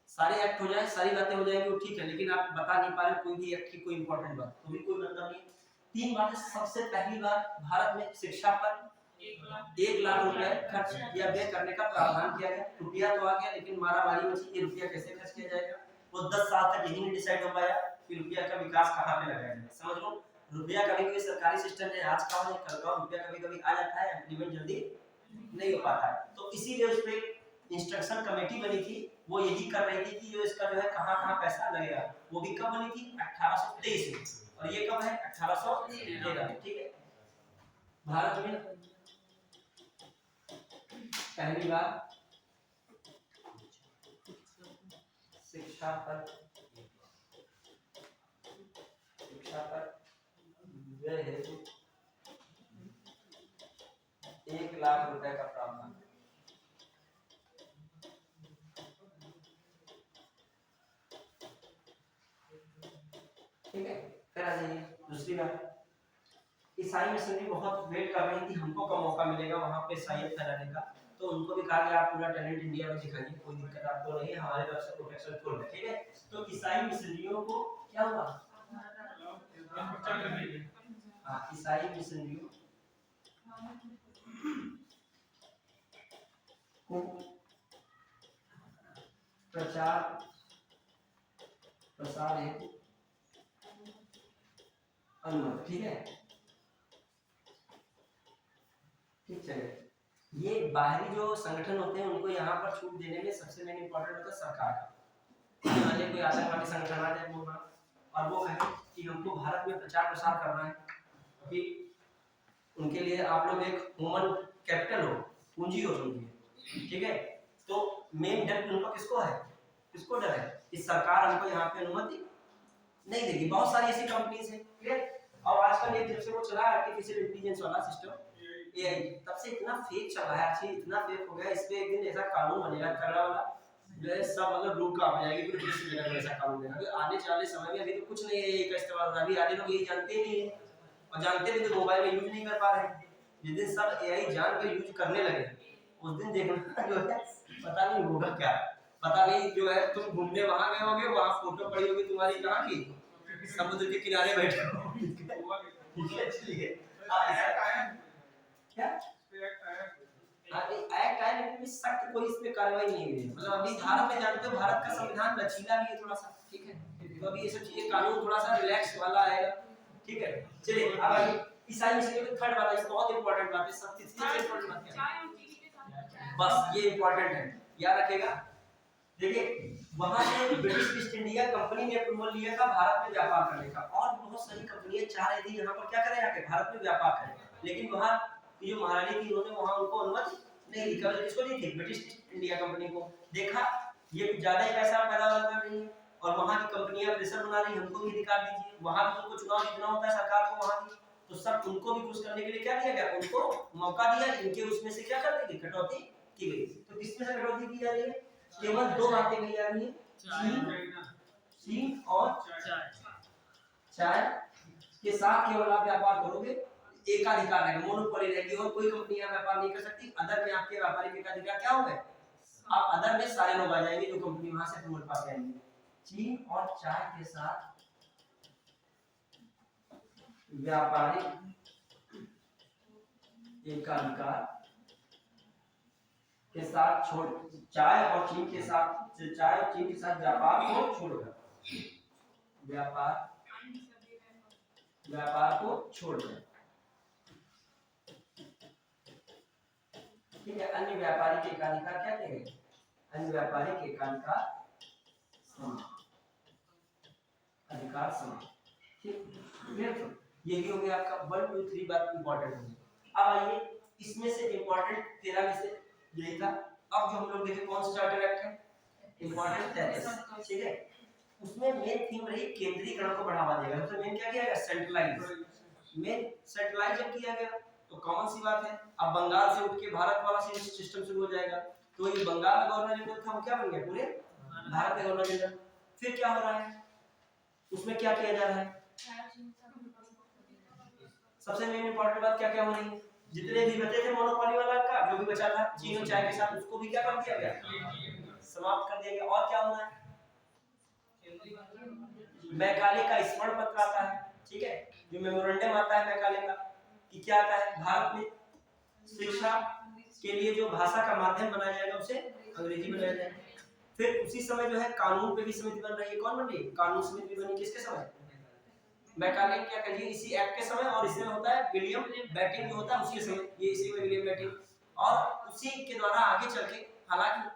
सारे एक्ट हो जाए, सारी बातें हो जाएंगी वो ठीक है, लेकिन आप बता नहीं पा रहे कोई भी एक्ट की कोई इंपॉर्टेंट बात, तो भी कोई मतलब नहीं। 3 बातें, सबसे पहली बात भारत में शिक्षा पर 1 लाख रुपए खर्च या व्यय करने का प्रावधान किया गया, रुपया तो आ गया लेकिन मारामारी में ये रुपया कैसे खर्च किया जाएगा वो 10 साल तक यही नहीं डिसाइड हो पाया कि रुपया का विकास कहाँ पे लगाया जाए। समझ लो, रुपया कभी-कभी सरकारी सिस्टम है, आज का है कल का, रुपया कभी-कभी आ जाता है, इम्प्लीमेंट जल्दी नहीं हो पाता है। तो इसीलिए उस पे इंस्ट्रक्शन कमेटी बनी थी, वो यही कर रही थी कि जो इसका जो है कहाँ-कहाँ पैसा लगेगा। वो भी कब बनी थी? 1823 में, और ये कब है? 1813 में। ठीक है, भारत में पहली बार शिक्षा पर व्यय हेतु 1 लाख रुपए का प्रावधान। ठीक है, फिर आ जाइए दूसरी बात, ईसाई मिशनरी बहुत वेट कर रही थी हमको कब मौका मिलेगा वहां पे ईसाइयत फैलाने का। तो उनको भी कहा कि आप पूरा टैलेंट इंडिया में दिखाइए, कोई दिक्कत आपको नहीं है, हमारे तरफ से प्रोटेक्शन फुल है। ठीक है, तो ईसाई मिशनरियों को क्या हुआ? हाँ, ईसाई मिशनरियों को प्रचार प्रसार हेतु अनुमति। ठीक है, ठीक चले। ये बाहरी जो संगठन होते हैं उनको यहाँ पर छूट देने में सबसे मेन इंपॉर्टेंट होता है सरकार का। मान लीजिए कोई आतंकवादी संगठन आ जाए बोलना और वो कहे कि हमको भारत में प्रचार प्रसार करना है कि उनके लिए आप लोग एक ह्यूमन कैपिटल हो, पूंजी हो उनकी। ठीक है, तो मेन डर उनको किसको है? किसको डर है कि सरकार हमको यहाँ पे अनुमति नहीं देगी। बहुत सारी ऐसी कंपनीज हैं, क्लियर। और आजकल ये जब से वो चला आर्टिफिशियल इंटेलिजेंस वाला सिस्टम एआई, तब से इतना फेक चल रहा है, अच्छी इतना फेक हो गया। इस पे एक दिन ऐसा कानून बनेगा तगड़ा वाला, जो है सब मतलब रूल कांप जाएगी पूरे देश में, ऐसा कानून देना। अभी आने वाले समय में अभी तो कुछ नहीं है एआई का इस्तेमाल, अभी आधे लोग ये जानते ही नहीं है, और जानते भी तो मोबाइल में यूज नहीं कर पा रहे हैं। जिस दिन सब एआई जान के यूज करने लगे उस दिन देखना जो है पता नहीं होगा क्या। पता नहीं जो है तुम घूमने वहां गए होगे, वहां फोटो पड़ी होगी तुम्हारी कहां की, समुद्र के किनारे बैठे हो। ठीक है, चलिए क्या एक्ट आया लेकिन सख्त कोई इस पे कार्रवाई नहीं हुई। मतलब अभी भारत में जानते हो भारत का संविधान लचीला भी है थोड़ा सा। ठीक है, तो अभी ये सब चीजें कानून थोड़ा सा रिलैक्स वाला आएगा। ठीक है, चलिए अब आइए ईसाई मिशनरी में थर्ड वाला, इस बहुत इंपॉर्टेंट बात है, सब सबसे इंपॉर्टेंट बात क्या है? बस ये इंपॉर्टेंट है, याद रखिएगा। देखिए वहां से ब्रिटिश ईस्ट इंडिया कंपनी ने अप्रूवल लिया था भारत में व्यापार करने का, और बहुत सारी कंपनियां चाह रही थी यहाँ पर क्या करें आके भारत में व्यापार करें, लेकिन वहां की जो महारानी थी उन्होंने वहां उनको अनुमति नहीं दी। कभी किसको दी थी? ब्रिटिश ईस्ट इंडिया कंपनी को। देखा ये ज्यादा ही पैसा पैदा कर रही है और वहां की कंपनियां प्रेशर बना रही, हमको भी अधिकार दीजिए। वहां भी उनको चुनाव जीतना होता है सरकार को वहां की, तो सब उनको भी खुश करने के लिए क्या दिया गया? उनको मौका दिया, इनके उसमें से क्या कर देंगे? कटौती की गई। तो किसमें से कटौती की जा रही है? केवल दो बातें कही जा रही है, चीन और चाय के साथ केवल आप व्यापार करोगे, एकाधिकार रहेगा, मोनोपोली रहेगी और कोई कंपनी यहाँ व्यापार नहीं कर सकती। अदर में आपके व्यापारिक एकाधिकार क्या होगा? आप अदर में सारे लोग आ जाएंगे जो कंपनी वहां से अप्रूवल पास आएंगे। चीन और चाय के साथ व्यापारिक एकाधिकार के साथ छोड़, चाय और चीन के साथ व्यापार को छोड़कर, व्यापार को छोड़कर। ठीक है, अन्य व्यापारिक एकाधिकार क्या कहेंगे? अन्य व्यापारिक एकाधिकार अधिकार समान। ठीक, ये भी हो गया आपका 1 2 3 बात इंपॉर्टेंट होगी। अब आइए इसमें से इंपॉर्टेंट 13 में से यही था। अब जो हम लोग देखें कौन सा चार्टर एक्ट है? इंपॉर्टेंट 33। ठीक है, उसमें मेन थीम रही केंद्रीकरण को बढ़ावा देगा। मतलब मेन क्या किया गया? सेंट्रलाइज। मेन सेंट्रलाइज जब किया गया तो कॉमन सी बात है, अब बंगाल से उठ के भारत वाला सिस्टम शुरू हो जाएगा। तो ये बंगाल गवर्नर जनरल था वो क्या बन गया? पूरे भारत का गवर्नर जनरल। फिर क्या हो रहा है उसमें, क्या किया जा रहा है? सबसे मेन इंपॉर्टेंट बात क्या क्या हो रही है? जितने भी बचे थे मोनोपोली वाला का जो भी बचा था चीन और चाय के साथ, उसको भी क्या कर दिया गया? समाप्त कर दिया गया। और क्या हो रहा है? मैकाले का स्मरण पत्र आता है। ठीक है, जो मेमोरेंडम आता है मैकाले का, कि क्या आता है? भारत में शिक्षा के लिए जो भाषा का माध्यम बनाया जाएगा उसे अंग्रेजी बनाया जाएगा। फिर उसी समय जो है कानून पे भी समिति बन रही है। कौन बन रही है? कानून समिति भी बनी किसके समय? मैकाले क्या कहिए इसी एक्ट के समय, और इसमें होता है विलियम बैटिंग जो होता है उसके समय, ये इसी में विलियम बैटिंग, और उसी के द्वारा आगे चल के, हालांकि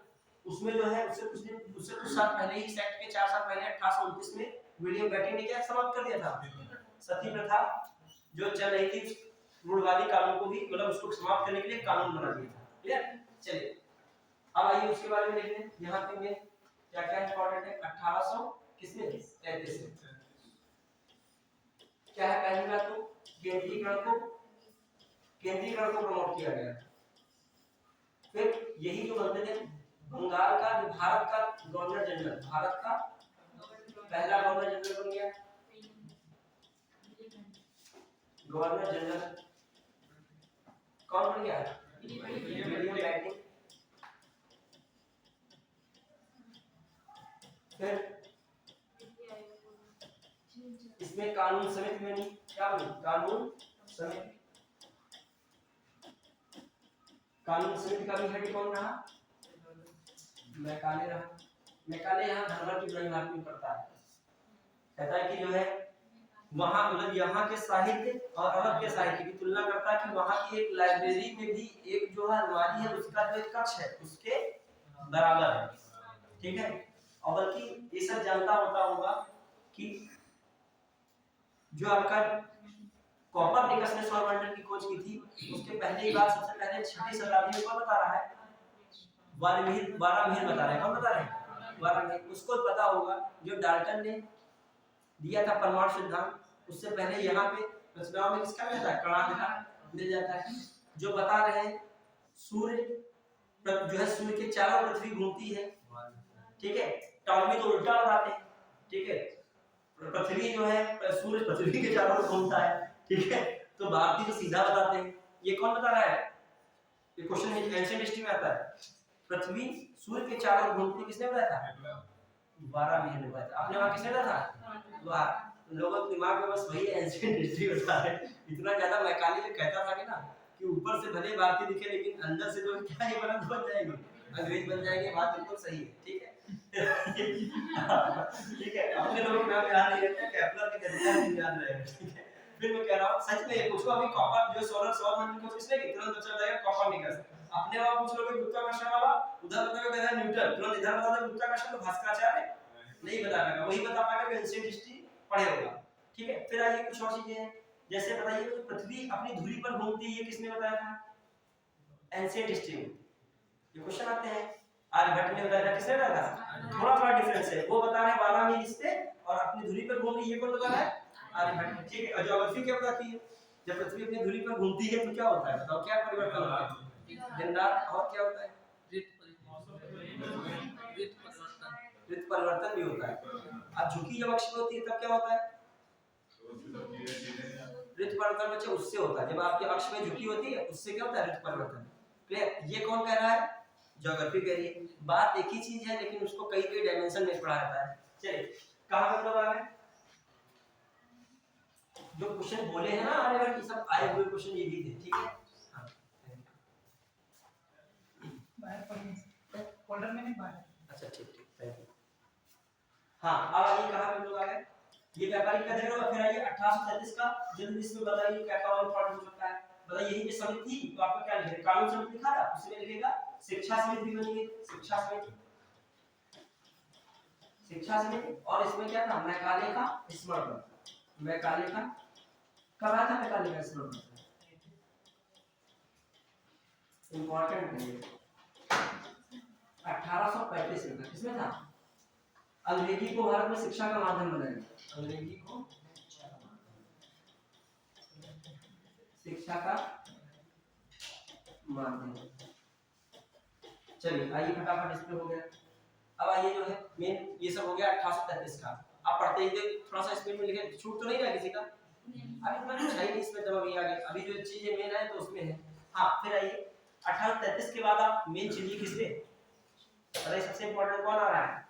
उसमें जो है उससे कुछ साल पहले ही, इस एक्ट के 4 साल पहले 1829 में विलियम बैटिंग ने क्या समाप्त कर दिया था? सती प्रथा जो चल रही थी रूढ़वादी कानून को भी, मतलब उसको समाप्त करने के लिए कानून बना दिया था। क्लियर? चलिए अब आइए उसके बारे में देख लें। यहाँ पे में क्या क्या इंपॉर्टेंट है 1800 किसमें 33 में क्या है? पहली बात तो केंद्रीकरण को प्रमोट किया गया। फिर यही जो बनते थे बंगाल का जो भारत का गवर्नर जनरल, भारत का पहला गवर्नर जनरल बन गया। गवर्नर जनरल कौन बन गया? William batting. फिर इसमें कानून समिति बनी। क्या बनी? कानून समिति। कानून समिति का भी हेड कौन रहा? मैकाले रहा। मैकाले यहाँ धर्म की बुराई करता है, कहता है कि जो है वहां मतलब यहाँ के साहित्य और अरब के साहित्य की तुलना करता है कि वहां की एक लाइब्रेरी में भी एक जो है अलमारी है, उसका जो एक कक्ष है उसके बराबर है। ठीक है? और बल्कि ये सब जानता होता होगा कि जो आपका कोपरनिकस ने सौरमंडल की खोज की थी, उसके पहले ही बात सबसे पहले 6वीं शताब्दी में कौन बता रहा है? वारामिहिर बता रहे हैं। कौन बता रहे हैं? वारामिहिर। उसको पता होगा जो डाल्टन ने दिया था परमाणु सिद्धांत, उससे पहले यहाँ पे रचनाओं में किसका मिल जाता है? कणाद मिल जाता है, जो बता रहे हैं सूर्य जो है सूर्य के चारों पृथ्वी घूमती है। ठीक है? टॉलमी तो उल्टा बताते हैं। ठीक है? पृथ्वी जो है सूर्य पृथ्वी के चारों ओर घूमता है। ठीक है? तो भारतीय तो सीधा बताते हैं। ये कौन बता रहा है? ये क्वेश्चन एंशिएंट हिस्ट्री में आता है। पृथ्वी सूर्य के चारों ओर घूमती, किसने बताया था? वारामिहिर ने बताया था। आपने वहां किसने बताया था? वाह, लोगों के दिमाग में बस वही एंशिएंट हिस्ट्री होता है। इतना ज्यादा मैकाले में कहता था कि ना कि ऊपर से भले भारतीय दिखे लेकिन अंदर से जो क्या ही बन जाएगी, अंग्रेज बन जाएंगे। बात बिल्कुल सही है। ठीक है? ठीक है? अपने लोग नाम याद नहीं रहते, केपलर के गणित नहीं याद रहेगा। ठीक है? फिर मैं कह रहा हूं सच में उसको अभी कॉपर जो सौर मंडल को किसने की तुरंत बचा जाएगा? कॉपरनिकस। अपने वहां पूछ लोगे गुरुत्वाकर्षण वाला, उधर बताओगे न्यूटन, तुरंत इधर बता दो गुरुत्वाकर्षण तो भास्कराचार्य नहीं बता पाएगा, वही बता पाएगा एंशिएंट हिस्ट्री पढ़े होगा। ठीक है? फिर आइए कुछ और चीजें हैं, जैसे बताइए तो पृथ्वी अपनी धुरी पर घूमती है, ये किसने बताया था? एंशिएंट हिस्ट्री में ये क्वेश्चन आते हैं। आर्यभट्ट ने बताया था। किसने बताया था? थोड़ा डिफरेंस है, वो बता रहे हैं वारामिहिर इससे और अपनी धुरी पर घूम रही है। ये कौन बता रहा है? आर्यभट्ट। ठीक है? और ज्योग्राफी क्या बताती है? जब पृथ्वी अपनी धुरी पर घूमती है तो क्या होता है? बताओ क्या परिवर्तन होता है? दिन रात। और क्या होता है? ऋतु परिवर्तन भी होता है। अब झुकी जब अक्ष में होती है तब क्या होता है? ऋतु परिवर्तन बच्चे उससे होता है जब आपकी अक्ष में झुकी होती है, उससे क्या होता है? ऋतु परिवर्तन। क्लियर? ये कौन कह रहा है? ज्योग्राफी कह रही है। बात एक ही चीज है लेकिन उसको कई कई डायमेंशन में पढ़ा जाता है। चलिए कहां मतलब आ गए? जो क्वेश्चन बोले हैं ना आर्यभट्ट की, सब आए हुए क्वेश्चन ये भी थे। ठीक है? हां बाहर पढ़िए फोल्डर में नहीं बाहर। अच्छा ठीक ठीक, थैंक यू। हां अब आइए कहां पे लोग आ गए? ये व्यापारिक का देखो। फिर आइए 1833 का जल्दी इसमें बताइए क्या क्या और पॉइंट हो सकता है? बताइए यही पे समिति थी तो आपका क्या लिखेगा? कानून समिति लिखा था, उसमें लिखेगा शिक्षा समिति भी बनी है। शिक्षा समिति, शिक्षा समिति। और इसमें क्या था? मैकाले का स्मरण। मैकाले का कब आया था? मैकाले का स्मरण इंपॉर्टेंट है। 1835 में था। किसमें था? अंग्रेजी को भारत में शिक्षा का माध्यम बनाया। अंग्रेजी को शिक्षा का माध्यम। चलिए आइए फटाफट इस पे हो गया। अब आइए जो है मेन ये सब हो गया 1833 का। आप पढ़ते ही थोड़ा सा स्पीड में लिखे, छूट तो नहीं रहा किसी का? अभी मैंने है नहीं इसमें, जब अभी आगे अभी जो चीजें मेन है तो उसमें है। हाँ फिर आइए 1833 के बाद आप मेन चलिए किस पे? अरे सबसे इंपॉर्टेंट कौन आ रहा है?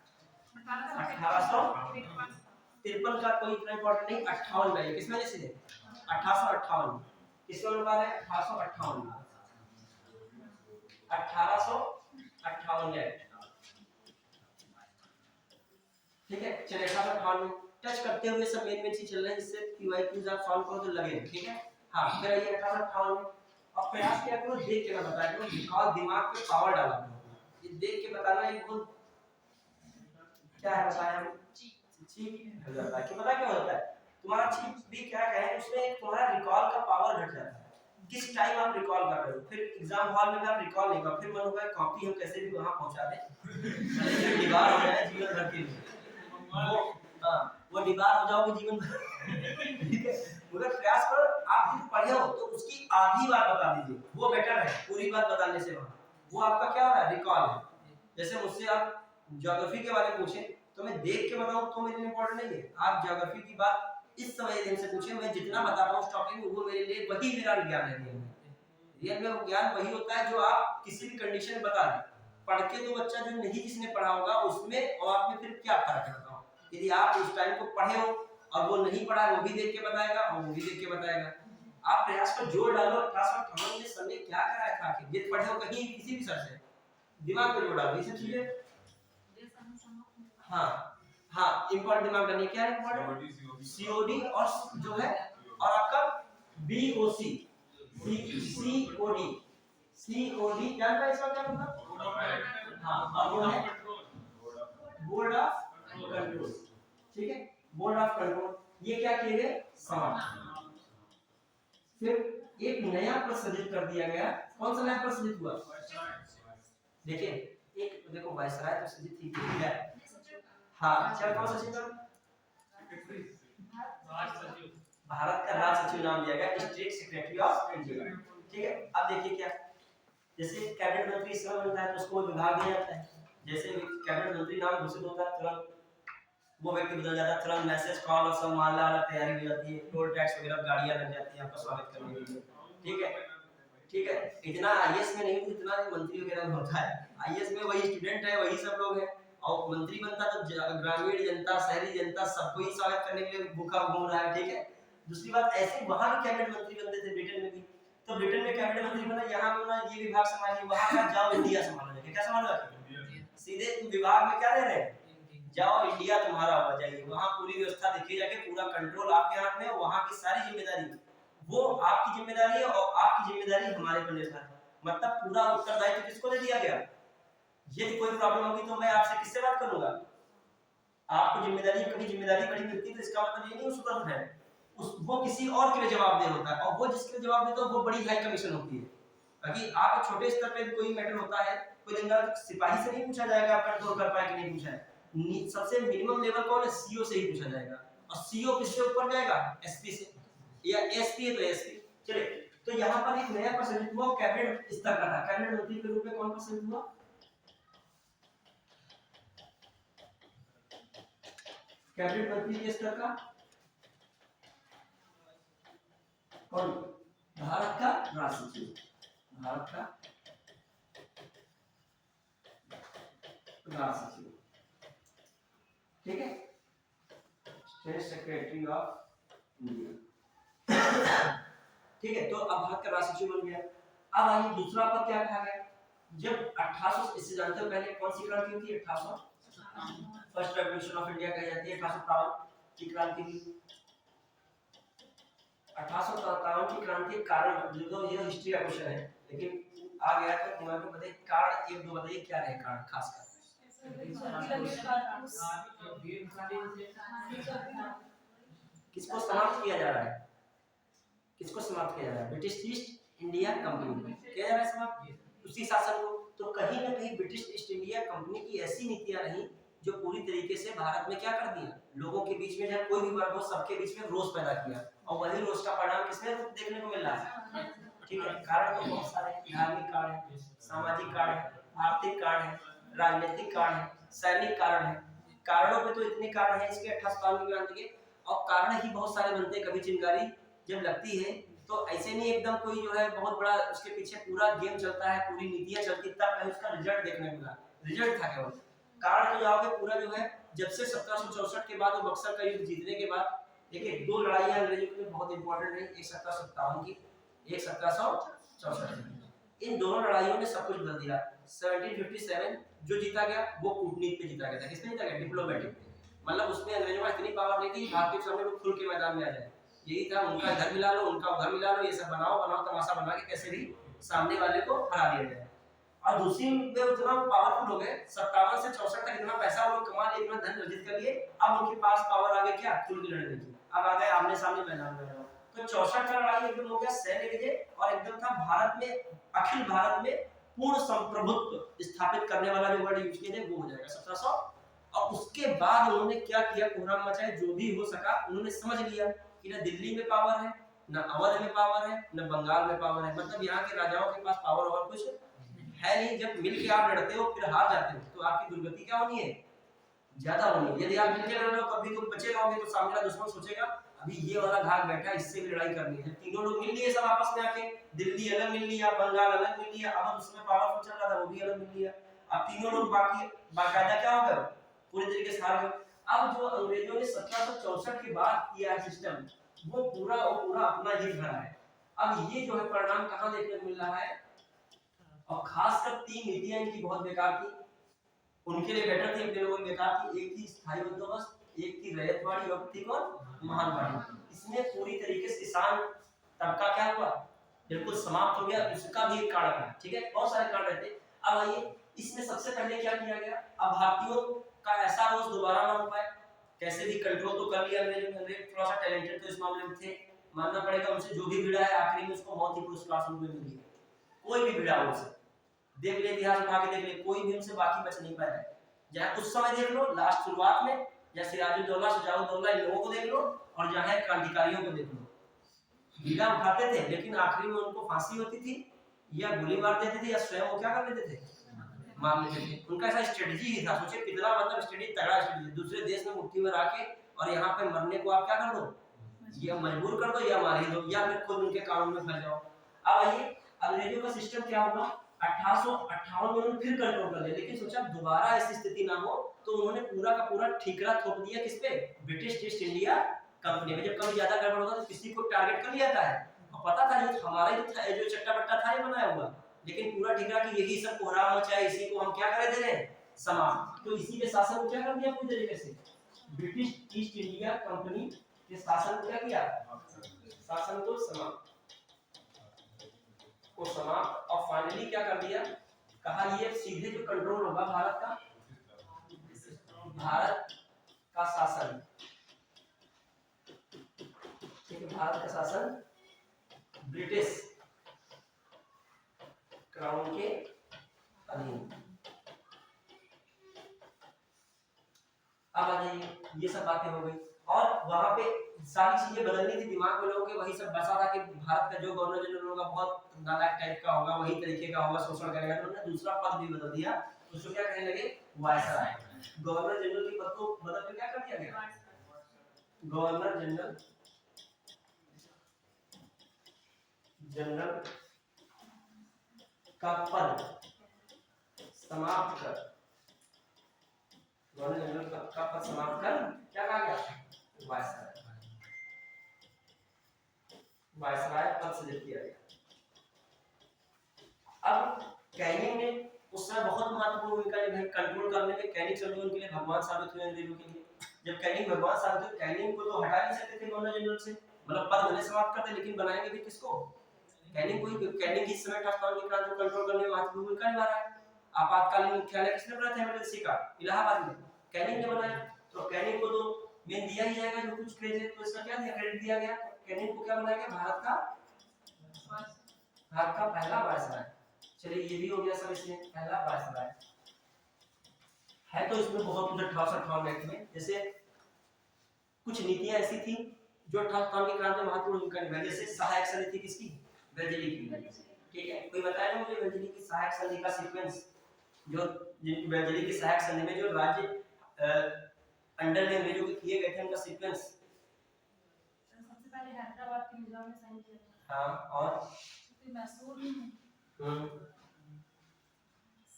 1853 का कोई इतना इंपॉर्टेंट नहीं, 58 का। ये किस वजह से है? 1858 किस वाला बार है? 1858 1858 है। चलिए 1858 में टच करते हुए सब मेन चीज चल रहा है, जिससे पीवाई क्यूज आप सॉल्व करो तो लगे, ठीक है। हां फिर ये 1858 में अब प्रयास किया करो देख के ना बताया करो, रिकॉल दिमाग पे पावर डाला करो। ये देख के बताना ये बहुत क्या है बताया हम चीप हो जाता है कि पता क्या होता है तुम्हारा चीप भी क्या कहे उसमें तुम्हारा रिकॉल का पावर घट जाता है, किस टाइम आप रिकॉल कर रहे हो। फिर एग्जाम हॉल में भी आप रिकॉल नहीं कर, फिर मन होगा कॉपी हम कैसे भी वहां पहुंचा दें भले दीवार हो जाए जीवन भर के लिए, वो हां वो दीवार हो जाओगे जीवन भर ठीक है। मगर प्रयास करो आप पढ़े हो तो उसकी आधी बात बता दीजिए, वो बेटर है पूरी बात बताने से। वो आपका क्या हो रहा है रिकॉल है। जैसे मुझसे आप ज्योग्राफी के बारे में पूछे तो मैं देख के बताऊं तो मेरे लिए इंपॉर्टेंट नहीं है, आप ज्योग्राफी की बात इस समय दिन से पूछे, मैं जितना बता रहा हूं उस टॉपिक में वो मेरे लिए वही मेरा विज्ञान है। रियल में ज्ञान वही होता है जो आप किसी भी कंडीशन में बता दें। पढ़ के तो बच्चा जो नहीं जिसने पढ़ा होगा उसमें और आप में फिर क्या फर्क है बताओ। यदि आप उस टाइम को पढ़े हो और वो नहीं पढ़ा है वो भी देख के बताएगा और वो भी देख के बताएगा। आप प्रयास पर जोर डालो, क्लास में खमन ने सर ने क्या कराया था कि ये पढ़े हो कहीं किसी भी सर से दिमाग पे जोर डालो ये सब चीजें। हाँ हाँ इंपॉर्टेंट दिमाग करनी क्या है इंपॉर्टेंट सीओडी और जो है और आपका बीओसी सीओडी सीओडी जानता है इसका क्या मतलब। हाँ और वो है बोर्ड ऑफ कंट्रोल, ठीक है बोर्ड ऑफ कंट्रोल ये क्या किए गए समाप्त। फिर एक नया प्रश्न कर दिया गया, कौन सा नया प्रश्न हुआ देखिए एक देखो वायसराय प्रश्न थी है। हाँ क्या कौन सा सचिव भारत का राज सचिव नाम दिया गया स्टेट सेक्रेटरी ऑफ इंडिया, ठीक है। अब देखिए क्या जैसे कैबिनेट मंत्री इस समय बनता है तो उसको विभाग दिया जाता है, जैसे कैबिनेट मंत्री नाम घोषित होता है तुरंत वो व्यक्ति बदल जाता है, तुरंत मैसेज कॉल और सब मामला वाला तैयारी हो जाती है, टोल टैक्स वगैरह गाड़ियां लग जाती हैं आपका स्वागत करने के लिए, ठीक है ठीक है। इतना आईएएस में नहीं जितना मंत्री वगैरह में होता है, आईएएस में वही स्टूडेंट है वही सब लोग हैं और मंत्री बनता तो ग्रामीण जनता शहरी जनता सबको ही स्वागत करने के लिए भूखा घूम रहा है, ठीक है। दूसरी बात ऐसे वहां भी कैबिनेट मंत्री बनते थे ब्रिटेन में भी, तो ब्रिटेन में कैबिनेट मंत्री बना यहाँ बना ये विभाग संभालिए वहां का जाओ इंडिया संभालो, क्या संभालो सीधे विभाग में क्या दे रहे हैं जाओ इंडिया तुम्हारा हो जाइए, वहां पूरी व्यवस्था देखी जाके पूरा कंट्रोल आपके हाथ में, वहां की सारी जिम्मेदारी वो आपकी जिम्मेदारी है और आपकी जिम्मेदारी हमारे पर निर्भर है। मतलब पूरा उत्तरदायित्व किसको दे दिया गया, यदि कोई प्रॉब्लम होगी तो मैं आपसे किससे बात करूंगा, आपको जिम्मेदारी कभी जिम्मेदारी बड़ी मिलती है तो इसका मतलब ये नहीं उस पर है उस वो किसी और के लिए जवाबदेह होता है और वो जिसके लिए जवाब देता है वो बड़ी हाई कमीशन होती है। ताकि आप छोटे स्तर पे भी कोई मैटर होता है कोई दंगा सिपाही से नहीं पूछा जाएगा आप कंट्रोल कर पाए कि नहीं पूछा है, सबसे मिनिमम लेवल कौन है सीओ से ही पूछा जाएगा और सीओ किससे ऊपर जाएगा एसपी से या एसपी है तो एसपी। चलिए तो यहाँ पर एक नया क्वेश्चन हुआ कैबिनेट स्तर का था, कैबिनेट मंत्री के रूप में कौन क्वेश्चन हुआ कैबिनेट मंत्री के स्तर का कौन भारत का राष्ट्र सचिव, भारत का राष्ट्र सचिव, ठीक है स्टेट सेक्रेटरी ऑफ इंडिया, ठीक है। तो अब भारत का राष्ट्र सचिव बन गया। अब आइए दूसरा पद क्या कहा गया, जब 1800 इससे जानते हो पहले कौन सी क्रांति हुई थी 1800 फर्स्ट रेवोल्यूशन ऑफ इंडिया कही जाती है 1857 की क्रांति हुई। 1857 की क्रांति के कारण जो ये हिस्ट्री का क्वेश्चन है लेकिन आ गया तो दिमाग में बताइए कारण एक दो बताइए क्या रहे कारण खासकर किसको समाप्त किया जा रहा है, किसको समाप्त किया जा रहा है ब्रिटिश ईस्ट इंडिया कंपनी किया जा रहा है समाप्त उसी शासन को। तो कहीं ना कहीं ब्रिटिश ईस्ट इंडिया कंपनी की ऐसी नीतियां रही जो पूरी तरीके से भारत में क्या कर दिया लोगों के बीच में जब कोई भी वर्ग हो सबके बीच में रोष पैदा किया और वही रोष का परिणाम किसमें देखने को मिल रहा है, ठीक है। कारण तो बहुत सारे धार्मिक कारण है, सामाजिक कारण है, आर्थिक कारण है, राजनीतिक कारण है, सैनिक कारण है, कारणों पे तो इतने कारण है इसके 1857 की क्रांति के और कारण ही बहुत सारे बनते हैं। कभी चिंगारी जब लगती है तो ऐसे नहीं एकदम कोई जो है बहुत बड़ा उसके पीछे पूरा गेम चलता है पूरी नीतियां चलती तब पहले उसका रिजल्ट देखने को मिला, रिजल्ट था केवल कारण तो जाओगे पूरा जो है जब से 1764 के बाद वो बक्सर का युद्ध जीतने के बाद देखिए दो लड़ाइयां अंग्रेजों के लिए बहुत इंपॉर्टेंट रही, एक 1757 की एक 1764 की। इन दोनों लड़ाइयों ने सब कुछ बदल दिया। 1757 जो जीता गया वो कूटनीति पे जीता गया था, किसने जीता गया डिप्लोमेटिक पे, मतलब उसमें अंग्रेजों का इतनी पावर नहीं थी भारतीय सामने लोग खुल के मैदान में आ जाए। यही था उनका इधर मिला लो उनका उधर मिला लो, ये सब बनाओ तमाशा बना के कैसे भी सामने वाले को हरा दिया जाए। और दूसरी वे उतना पावरफुल हो गए 57 से 64 तक इतना पैसा वो कमा लिए, इतना धन अर्जित कर लिए, अब उनके पास पावर आ गई क्या खुल के लड़ने की, अब आ गए आमने सामने मैदान में। तो 64 का लड़ाई एकदम हो गया सैन्य विजय और एकदम था भारत में, अखिल भारत में पूर्ण संप्रभुत्व स्थापित करने वाला जो वर्ड यूज किए थे वो हो जाएगा 1700। और उसके बाद उन्होंने क्या किया, कोहराम मचाए, जो भी हो सका उन्होंने समझ लिया कि ना दिल्ली में पावर है, ना अवध में पावर है, ना बंगाल में पावर है, मतलब यहाँ के राजाओं के पास पावर और कुछ है नहीं। जब मिलके आप लड़ते हो फिर हार जाते हो तो आपकी दुर्गति क्या होनी है, ज्यादा होनी है। यदि आप मिलके लड़ रहे हो कभी तुम बचे रहोगे तो सामने वाला दुश्मन सोचेगा अभी ये वाला घाट बैठा इससे भी लड़ाई करनी है। तीनों लोग मिल लिए सब आपस में आके, दिल्ली अलग मिल लिया, बंगाल अलग मिल लिया, अब उसमें पावरफुल चल रहा था वो भी अलग मिल लिया। अब तीनों लोग बाकी बाकायदा क्या हो गए, पूरी तरीके से हार गए। अब जो अंग्रेजों ने 1764 के बाद किया सिस्टम वो पूरा अपना ही भरा है। अब ये जो है परिणाम कहां देखने को मिल रहा है, और खासकर 3 नीतियां इनकी बहुत बेकार थी, उनके लिए बेटर थी, अपने लोगों की बेकार थी। एक थी स्थायी बंदोबस्त, एक थी रैयतवाड़ी और थी कौन, महानवाड़ी। इसमें पूरी तरीके से किसान तबका क्या हुआ, बिल्कुल समाप्त हो गया, उसका भी एक कारण है, ठीक है, बहुत सारे कारण रहते। अब आइए इसमें सबसे पहले क्या किया गया, अब भारतीयों का ऐसा रोज दोबारा ना हो पाए, कैसे भी कंट्रोल तो कर लिया अंग्रेज, थोड़ा सा टैलेंटेड तो इस मामले में थे, मानना पड़ेगा, उनसे जो भी भिड़ा है आखिरी में उसको मौत ही पुरस्कार स्वरूप में मिली है। कोई भी भिड़ा उनसे, देख ले इतिहास उठा के देख ले, कोई भी उनसे बाकी बच नहीं पाया है। जहाँ उस समय देख लो लास्ट शुरुआत में, या सिराजुद्दौला शुजाउद्दौला इन लोगों को देख लो, और जहाँ क्रांतिकारियों को देख लो, भिड़ा उठाते थे लेकिन आखिरी में उनको फांसी होती थी या गोली मार देते थे या स्वयं वो क्या कर देते थे, मार लेते थे। उनका ऐसा स्ट्रेटजी ही था, सोचिए कितना मतलब स्ट्रेटजी, तगड़ा स्ट्रेटजी, दूसरे देश में मुट्ठी में आके और यहाँ पे मरने को आप क्या कर दो, या मजबूर कर दो या मार ही दो, या फिर खुद उनके कानून में फंस जाओ। अब आइए अंग्रेजों का सिस्टम क्या होगा, 1858 में उन्होंने फिर कंट्रोल कर लिया, लेकिन सोचा दोबारा ऐसी स्थिति ना हो तो उन्होंने पूरा का पूरा ठीकरा थोप दिया किस पे, ब्रिटिश ईस्ट इंडिया कंपनी में। जब कभी ज्यादा गड़बड़ होता तो किसी को टारगेट कर लिया था है, और पता था ये हमारा ही जो चट्टा बट्टा था ये बनाया हुआ, लेकिन पूरा ठीकरा कि यही सब कोहराम मचाए, इसी को हम क्या करे दे रहे हैं, समाप्त। तो इसी के शासन को क्या कर दिया पूरी तरीके से, ब्रिटिश ईस्ट इंडिया कंपनी के शासन को क्या किया, शासन को समाप्त और फाइनली क्या कर दिया, कहा ये सीधे जो कंट्रोल होगा भारत का शासन, ठीक है, भारत का शासन ब्रिटिश क्राउन के अधीन। अब आ जाइए, ये सब बातें हो गई, और वहां पे सारी चीजें बदलनी थी दिमाग में लोगों के, वही सब बसा था कि भारत का जो गवर्नर जनरल होगा बहुत नालायक टाइप का होगा, वही तरीके का होगा, शोषण करेगा, तो उन्होंने दूसरा पद भी बदल दिया, उसको क्या कहने लगे, वायसराय। गवर्नर जनरल की पद को बदल के क्या कर दिया गया, गवर्नर जनरल का पद समाप्त कर, गवर्नर जनरल का पद समाप्त कर क्या कहा गया, वायसराय, वायसराय पद से लिख दिया गया। अब कैनिंग ने उस समय बहुत महत्वपूर्ण भूमिका निभाई कंट्रोल करने में, कैनिंग चलो उनके लिए भगवान साबित हुए अंग्रेजों के लिए। जब कैनिंग भगवान साबित हुए, कैनिंग को तो हटा नहीं सकते थे गवर्नर जनरल से, मतलब पद भले समाप्त करते लेकिन बनाएंगे भी किसको, कैनिंग को। कैनिंग इस समय टास्कान की क्रांति को कंट्रोल करने में महत्वपूर्ण भूमिका निभा रहा है। आपातकालीन मुख्यालय किसने बनाया था इमरजेंसी का, इलाहाबाद में, कैनिंग ने बनाया। तो कैनिंग को तो मेन दिया ही जाएगा जो कुछ क्रेडिट है, तो इसका क्या दिया, क्रेडिट दिया गया। कैनिंग को क्या बनाया गया, भारत का पहला वायसराय। चलिए ये भी हो गया सर, इसमें पहला वायसराय है। तो इसमें बहुत कुछ 1858 एक्ट में, जैसे कुछ नीतियां ऐसी थी जो 1858 की क्रांति में महत्वपूर्ण भूमिका निभाई, जैसे सहायक समिति किसकी, वेजेली की, ठीक है। कोई बताएगा मुझे वेजेली की सहायक संधि का सीक्वेंस, जो वेजेली की सहायक संधि में जो राज्य अंडर में अंग्रेजों के किए गए थे उनका सीक्वेंस। सबसे पहले हैदराबाद के निजाम ने साइन किया था। हां, और मैसूर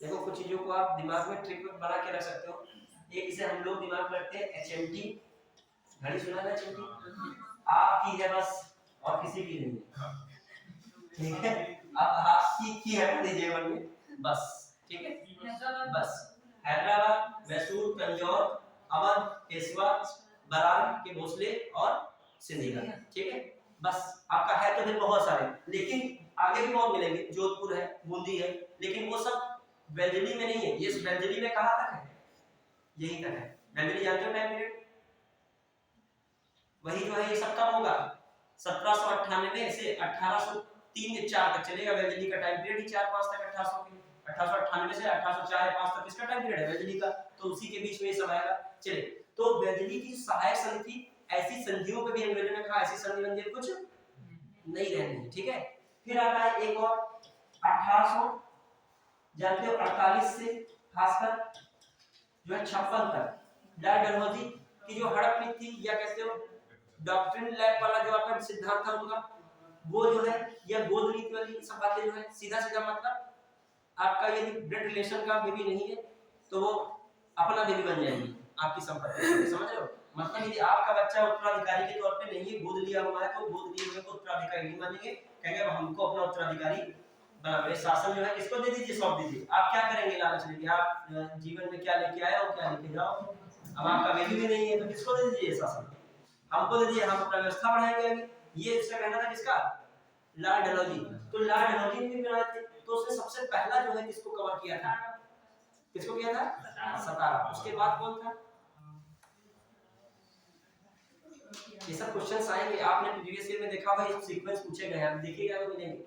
देखो कुछ चीजों को आप दिमाग में ट्रिक बना के रख सकते हो। एक इसे हम लोग दिमाग में रखते हैं एचएमटी, घड़ी सुना है एचएमटी, आपकी है बस और किसी की नहीं है, ठीक है। अब आपकी है पूरे जीवन में बस, ठीक है, बस। हैदराबाद, मैसूर, तंजौर, अवध, पेशवा, बरार के भोसले और सिंधिया। ठीक है, बस आपका है तो फिर बहुत सारे, लेकिन आगे भी बहुत मिलेंगे, जोधपुर है, बूंदी है, लेकिन वो सब व्यंजनी में नहीं है। ये व्यंजनी में कहाँ तक है, यही तक है। व्यंजनी जानते हो टाइम पीरियड, वही जो है ये सब कब होगा, 1798 से 1803-4 तक चलेगा व्यंजनी का टाइम पीरियड ही, 4-5 तक 1898 से 1804-5 तक इसका टाइम पीरियड है व्यंजनी का, तो उसी के बीच में ये सब आएगा। चलिए, तो व्यंजनी की सहायक संधि थी, ऐसी संधियों पे भी अंग्रेजों ने कहा ऐसी संधि वंधि कुछ नहीं रहनी है। ठीक है, फिर आता है एक और 1800 जानते हो 48 से खासकर जो है 56 तक लॉर्ड डलहौजी की जो हड़प नीति थी, या कहते हो डॉक्ट्रिन लैब वाला जो आपका सिद्धांत था उनका, वो जो है, या गोद नीति वाली सब बातें जो है, सीधा सीधा मतलब आपका यदि ब्लड रिलेशन का बेबी नहीं है तो वो अपना बेबी बन जाएगी आपकी संपत्ति, समझ रहे हो। मतलब यदि आपका बच्चा उत्तराधिकारी के तौर पे नहीं है, गोद लिया हुआ है, तो गोद लिए हुए को उत्तराधिकारी नहीं मानेंगे, कहेंगे अब हमको अपना उत्तराधिकारी बनाओ। शासन जो है किसको दे दीजिए, सौंप दीजिए। आप क्या करेंगे, लालच लेके आप जीवन में क्या लेके आए हो, क्या लेके जाओ। अब आपका बेबी भी नहीं है तो किसको दे दीजिए शासन, हमको दे दीजिए, हम अपना व्यवस्था बढ़ाएंगे। ये इसका कहना था किसका, लॉर्ड डलहौजी। तो लॉर्ड डलहौजी ने भी बनाए थे, तो उसने सबसे पहला जो है किसको कवर किया था, किसको किया था, सतारा। उसके बाद कौन था, ये सब क्वेश्चंस आएंगे, आपने प्रीवियस ईयर में देखा होगा, ये सीक्वेंस पूछे गए हैं, देखिएगा तो मिलेंगे।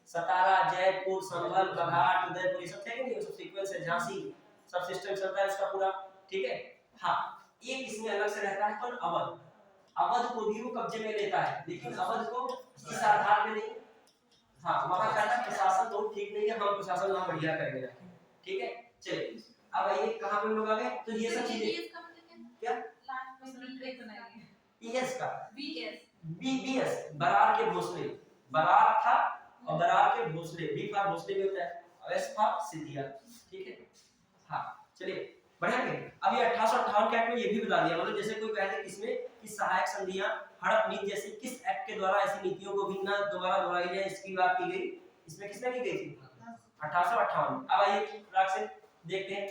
सतारा, जयपुर, संभल, बघाट, उदयपुर, ये सब थे नहीं, सब सीक्वेंस है। झांसी सब सिस्टम चलता है इसका पूरा। ठीक है, हाँ, एक इसमें अलग से रहता है पर अवध, अवध को भी वो कब्जे में लेता है, लेकिन अवध को इस आधार पे नहीं, हाँ, वहां कहता है प्रशासन बहुत ठीक नहीं है, हम प्रशासन वहां बढ़िया करेंगे। ठीक है, चलिए अब आइए कहां पे लोग आ गए, तो ये सब चीजें क्या पीएस का बीबीएस बरार के भोसले, बरार था और बरार के भोसले, बी फॉर भोसले में होता है, और एस फॉर सिंधिया। ठीक है, हाँ, चलिए बढ़ेंगे। अब ये 1858 के एक्ट में ये भी बता दिया, मतलब जैसे कोई कहते किसमें कि सहायक संधियां हड़प नीति जैसे किस एक्ट के द्वारा ऐसी नीतियों को भी ना दोबारा दोहराई जाए, इसकी बात की गई। इसमें किसने की गई थी, 1858। अब आइए राग से देखते हैं।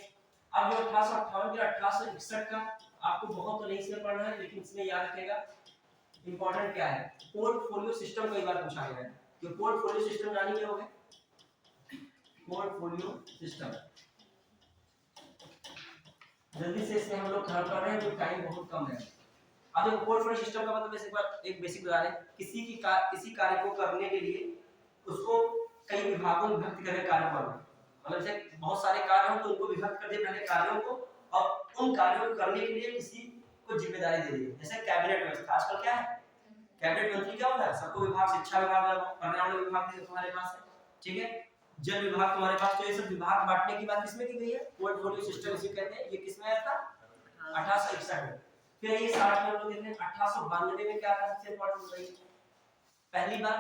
अब जो 1858 या 1861 का आपको बहुत तो नहीं इसमें पढ़ना है, लेकिन इसमें याद रखिएगा इंपॉर्टेंट क्या है, पोर्टफोलियो सिस्टम कई बार पूछा गया है। तो पोर्टफोलियो सिस्टम जानी क्या होगा, पोर्टफोलियो सिस्टम जल्दी से इसमें हम लोग खत्म कर रहे हैं, तो टाइम बहुत कम है। अब देखो पोर्टफोलियो सिस्टम का मतलब एक बेसिक बता रहे हैं, किसी कार्य को करने के लिए उसको कई विभागों में विभक्त करके कार्य करना, मतलब जैसे बहुत सारे कार्य हो तो उनको विभक्त कर दिए पहले कार्यों को, और उन कार्यों को करने के लिए किसी को जिम्मेदारी दे दी। जैसे कैबिनेट व्यवस्था आजकल क्या है, कैबिनेट मंत्री क्या होता है, सबको विभाग, शिक्षा विभाग, पर्यावरण विभाग तुम्हारे पास है, ठीक है, जल विभाग तुम्हारे पास। तो ये सब विभाग बांटने की बात किसमें की गई है, पोर्टफोलियो सिस्टम इसे कहते हैं। ये किसमें आया था, 1861 में। फिर ये 60 में लोग देखते हैं। 1892 में क्या था, सबसे इंपॉर्टेंट बताइए, पहली बार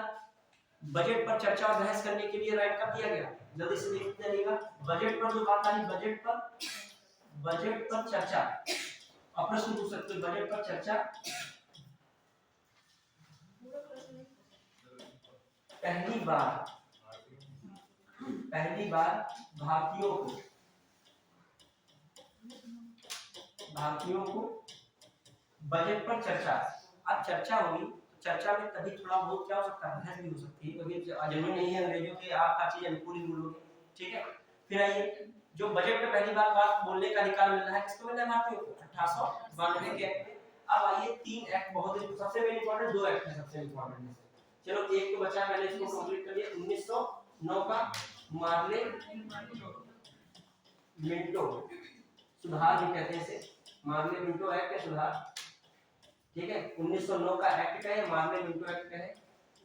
बजट पर चर्चा और बहस करने के लिए राइट कब दिया गया, जल्दी से देखते जाइएगा। बजट पर जो बात आई, बजट पर चर्चा, और प्रश्न पूछ सकते हो बजट पर चर्चा। पहली बार भारतीयों को बजट पर चर्चा। अब चर्चा होगी, चर्चा में तभी थोड़ा बहुत क्या हो सकता है, बहस भी हो सकती है, कभी जरूरी नहीं है अंग्रेजों के आपका चीज अनुकूल ही बोलोगे। ठीक है, फिर आइए जो बजट में पहली बार बात बोलने का अधिकार मिल रहा है, किसको मिल रहा है, भारतीयों को, 1892 के एक्ट में। अब आइए 3 एक्ट बहुत सबसे मेन इंपॉर्टेंट 2 एक्ट है सबसे इंपॉर्टेंट में से। चलो एक तो बचा, मैंने इसको कंप्लीट कर दिया। 1909 का मार्ले मिंटो सुधार भी कहते हैं इसे, मार्ले मिंटो एक्ट है सुधार। ठीक है, 1909 का एक्ट का है, मार्ले मिंटो एक्ट का है,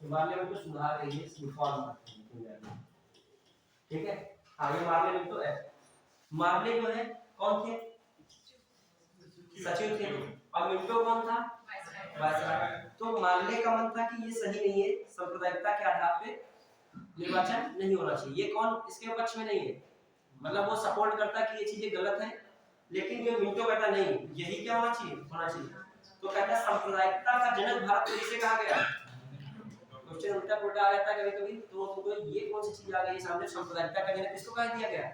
मार्ले मिंटो सुधार है, ये रिफॉर्म। ठीक है, हाँ, ये मार्ले मिंटो एक्ट। मार्ले जो है कौन थे, सचिव थे, और मिंटो कौन था, वायसराय। तो मार्ले का मन था कि ये सही नहीं है, सांप्रदायिकता के आधार पे निर्वाचन नहीं होना चाहिए। ये कौन इसके पक्ष में नहीं है, मतलब वो सपोर्ट करता कि ये चीजें गलत है, लेकिन जो मिंटो कहता नहीं, यही क्या होना चाहिए। तो कहता है सांप्रदायिकता का जनक भारत को इसे कहा गया। क्वेश्चन उल्टा पुल्टा आ जाता है कभी कभी, तो तुमको ये कौन सी चीज आ गई सामने, सांप्रदायिकता का जनक किसको कह दिया गया,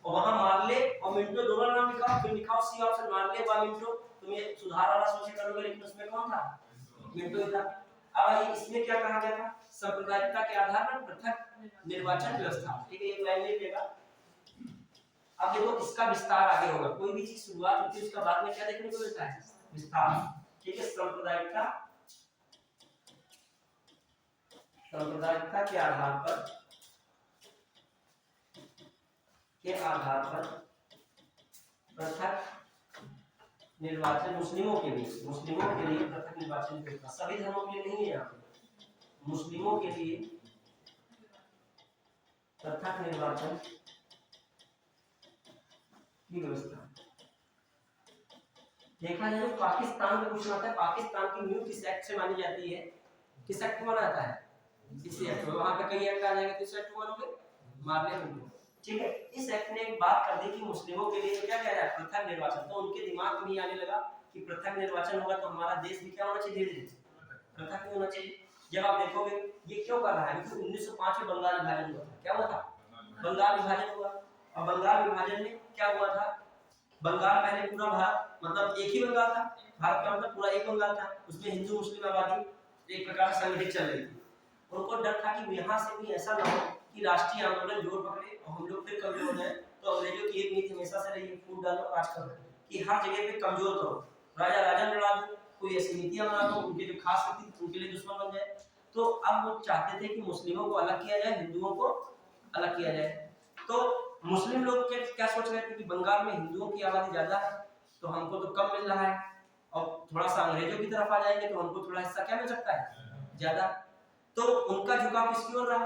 और वहां मार्ले और मिंटो दोनों नाम लिखा, फिर लिखा सी ऑप्शन मार्ले व मिंटो। तुम ये सुधार वाला सोच के करोगे, लेकिन उसमें कौन था? मिंटो था। अब आइए इसमें क्या कहा गया था? सांप्रदायिकता के आधार पर पृथक निर्वाचन व्यवस्था। ठीक है, एक लाइन लिखिएगा। अब देखो इसका विस्तार आगे होगा, कोई भी चीज शुरुआत होती है उसका बाद में क्या देखने को मिलता है? विस्तार। ठीक है, सांप्रदायिकता के आधार पर पृथक निर्वाचन मुस्लिमों के लिए पृथक निर्वाचन व्यवस्था। सभी धर्मों के लिए नहीं है, यहाँ पे मुस्लिमों के लिए पृथक निर्वाचन की व्यवस्था। देखा जाए तो पाकिस्तान में कुछ आता है, पाकिस्तान की न्यू किस एक्ट से मानी जाती है? किस एक्ट में माना जाता है? इसी एक्ट में। वहां पे कई एक्ट आ जाएंगे, तो इस एक्ट को मानोगे? मारने में। ठीक है, इस एक्ट ने एक बात कर दी कि मुस्लिमों के लिए क्या किया जाए? पृथक निर्वाचन। तो उनके दिमाग में ये आने लगा कि पृथक निर्वाचन होगा तो हमारा देश भी क्या होना चाहिए? पृथक नहीं होना चाहिए। जब आप देखोगे ये क्यों कर रहा है? क्योंकि 1905 में बंगाल विभाजन हुआ था। क्या हुआ था? बंगाल विभाजन हुआ। और बंगाल विभाजन में क्या हुआ था? बंगाल पहले पूरा भारत मतलब एक ही बंगाल था, भारत का मतलब पूरा एक बंगाल था, उसमें हिंदू मुस्लिम आबादी एक प्रकार से संगठित चल रही थी। उनको डर था कि यहाँ से भी ऐसा ना हो कि राष्ट्रीय आंदोलन जोर पकड़े और हम लोग फिर कमजोर हो जाए। तो अंग्रेजों की एक नीति हमेशा से रही है, फूट डालो राज करो, कि हर जगह पे कमजोर करो, राजा राजा लड़ा दो, कोई ऐसी नीतियां बना दो उनके जो खास व्यक्ति उनके लिए दुश्मन बन जाए। तो अब वो चाहते थे कि मुस्लिमों को अलग किया जाए, हिंदुओं को अलग किया जाए। तो मुस्लिम लोग क्या सोच रहे थे कि बंगाल में हिंदुओं की आबादी ज्यादा है तो हमको तो कम मिल रहा है, और थोड़ा सा अंग्रेजों की तरफ आ जाएंगे तो हमको थोड़ा हिस्सा क्या मिल सकता है? ज्यादा। तो उनका झुकाव किसकी ओर रहा?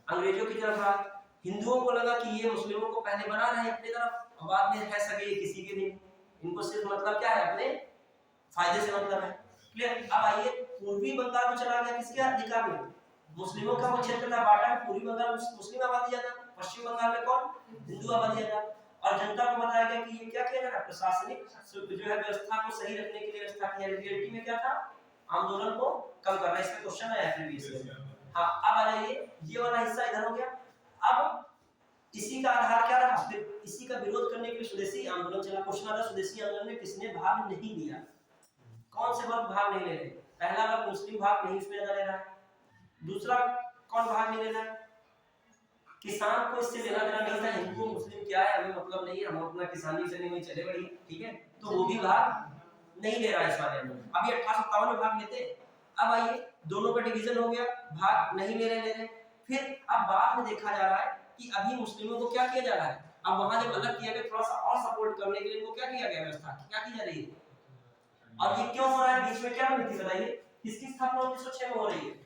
अंग्रेजों की तरफ रहा। हिंदुओं को लगा कि ये मुस्लिमों को पहले बना रहे हैं अपनी तरफ, और बाद में है सके किसी के नहीं, इनको सिर्फ मतलब क्या है? अपने फायदे से मतलब है। क्लियर? अब आइए, पूर्वी बंगाल में चला गया किसके अधिकार में? मुस्लिमों का वो क्षेत्र था बांटा, पूर्वी बंगाल मुस्लिम आबादी ज्यादा, पश्चिम बंगाल में कौन? हिंदू आबादी ज्यादा। और जनता को बताया गया कि ये क्या किया जा रहा है? प्रशासनिक जो है व्यवस्था को सही रखने के लिए व्यवस्था की है। रियलिटी में क्या था? आंदोलन को कम करना। इसमें क्वेश्चन आया प्रीवियस ईयर। हाँ, अब आ जाइए, ये वाला हिस्सा इधर हो गया। अब इसी का आधार क्या रहा? फिर इसी का विरोध करने के लिए स्वदेशी आंदोलन चला। क्वेश्चन आता है स्वदेशी आंदोलन में किसने भाग नहीं लिया? कौन से वर्ग भाग नहीं ले रहे? पहला वर्ग मुस्लिम भाग नहीं उसमें ज्यादा ले रहा है। दूसरा कौन भाग नहीं ले रहा है? किसान को इससे लेना देना नहीं था, हिंदू मुस्लिम क्या है हमें मतलब नहीं है, हम अपना किसानी से नहीं चले बढ़िए। ठीक है, तो वो भी भाग नहीं ले रहा है इस वाले में। अभी 1857 में भाग लेते। अब आइए, दोनों का डिवीजन हो गया, भाग नहीं ले रहे। फिर अब बाद में देखा जा रहा है कि अभी मुस्लिमों को क्या किया जा रहा है? अब वहां जब अलग किया गया, थोड़ा सा और सपोर्ट करने के लिए इनको क्या किया गया? व्यवस्था क्या की जा रही है? और ये क्यों हो रहा है? बीच में क्या बनी थी बताइए? किसकी स्थापना 1906 में हो रही है?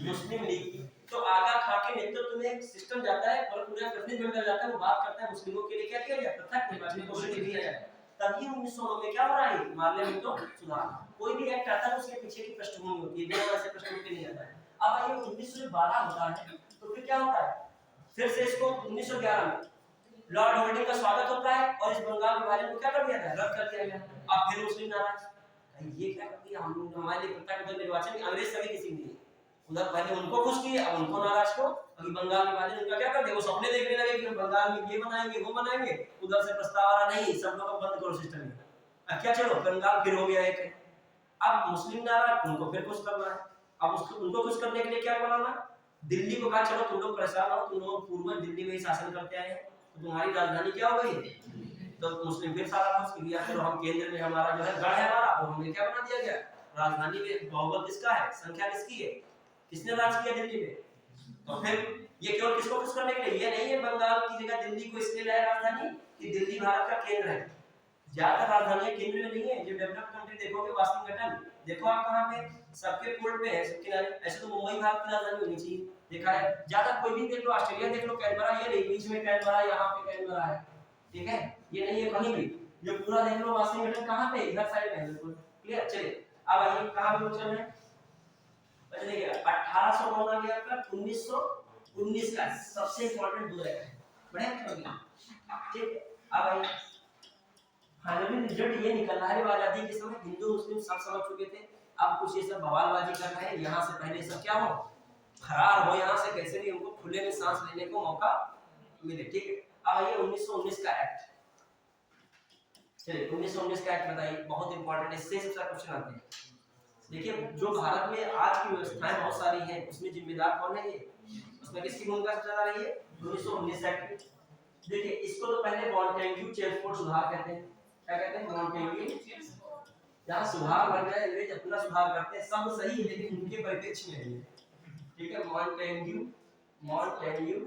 मुस्लिम लीग की। तो आगा खां के नेतृत्व में एक सिस्टम जाता है और पूरा प्रतिनिधि मंडल जाता है, वो बात करता है मुस्लिमों के लिए क्या किया जाए? पृथक निर्वाचन घोषित किया जाए। तभी 1909 में क्या हो रहा है? मार्ले में तो सुधार। कोई भी एक्ट आता है उसके पीछे की पृष्ठभूमि होती है, बिना ऐसे पृष्ठभूमि नहीं आता है। अब आइए 1912 होता है तो फिर क्या होता है? फिर से इसको 1911 में लॉर्ड होल्डिंग का स्वागत होता है और इस बंगाल विभाजन को क्या कर दिया था? रद्द कर दिया गया। अब फिर मुस्लिम नाराज, ये क्या कर दिया? हम हमारे लिए पृथक निर्वाचन, अंग्रेज सभी किसी नहीं, उधर पहले उनको खुश किए अब उनको नाराज को। अभी बंगाल विभाजन उनका क्या कर दिया? वो सपने देखने लगे कि हम बंगाल में ये बनाएंगे वो बनाएंगे, उधर से प्रस्ताव आ रहा नहीं, सब लोग बंद करो सिस्टम में। अब क्या, चलो बंगाल फिर हो गया एक। अब मुस्लिम नाराज, उनको फिर खुश करना है। अब उसको उनको खुश करने के लिए क्या बनाना? दिल्ली को कहा चलो तुम लोग परेशान हो, तुम लोग पूर्व दिल्ली में ही शासन करते आए हैं, तो तुम्हारी राजधानी क्या हो गई? तो मुस्लिम फिर सारा खुश किया, चलो हम केंद्र में हमारा जो है गढ़ है हमारा, वो हमें क्या बना दिया गया? राजधानी में बहुमत किसका है? संख्या किसकी है? किसने राज किया दिल्ली में? तो फिर ये केवल किसको खुश करने के लिए? ये नहीं है बंगाल की जगह दिल्ली को इसलिए लाया राजधानी कि दिल्ली भारत का केंद्र है। ज्यादातर राजधानियां केंद्र में नहीं है। जो डेवलप्ड कंट्री देखोगे, वाशिंगटन देखो आप कहां पे? सबके पोर्ट पे है, सब किनारे। ऐसे तो मुंबई भारत की राजधानी होनी चाहिए, देखा है। ज्यादा कोई भी देख लो, ऑस्ट्रेलिया देख लो, कैनबरा, ये नहीं बीच में कैनबरा, यहाँ पे कैनबरा है। ठीक है, ये नहीं है कहीं भी। ये पूरा देख लो, वाशिंगटन कहां पे? इधर साइड में है बिल्कुल। क्लियर? चलिए अब आइए कहां पे चल रहे हैं? चलिए 1800 कौन आ गया आपका? 1919 का सबसे इंपॉर्टेंट दो है, बढ़िया चल गया। ठीक, अब आइए फाइनली रिजल्ट ये निकल रहा है, आजादी के समय हिंदू मुस्लिम सब समझ चुके थे। अब कुछ ये सब बवालबाजी कर रहे हैं, यहाँ से पहले सब क्या हो? फरार हो यहाँ से, कैसे भी उनको खुले में सांस लेने को मौका मिले, ठीक है। अब आइए 1919 का एक्ट, चलिए 1919 का एक्ट बताइए, बहुत इंपॉर्टेंट है, इससे सबसे क्वेश्चन आते हैं। देखिए जो भारत में आज की व्यवस्थाएं बहुत सारी हैं, उसमें जिम्मेदार कौन है ये, उसमें किसकी भूमिका सबसे ज्यादा रही है, 1919 एक्ट। देखिए इसको तो पहले मॉन्टेग्यू चेम्सफोर्ड सुधार कहते हैं, क्या कहते हैं, मॉन्टेग्यू, जहाँ सुधार बन जाए अंग्रेज अपना सुधार करते हैं, सब सही है लेकिन उनके परिप्रेक्ष्य में है, ठीक है। मॉन्टेग्यू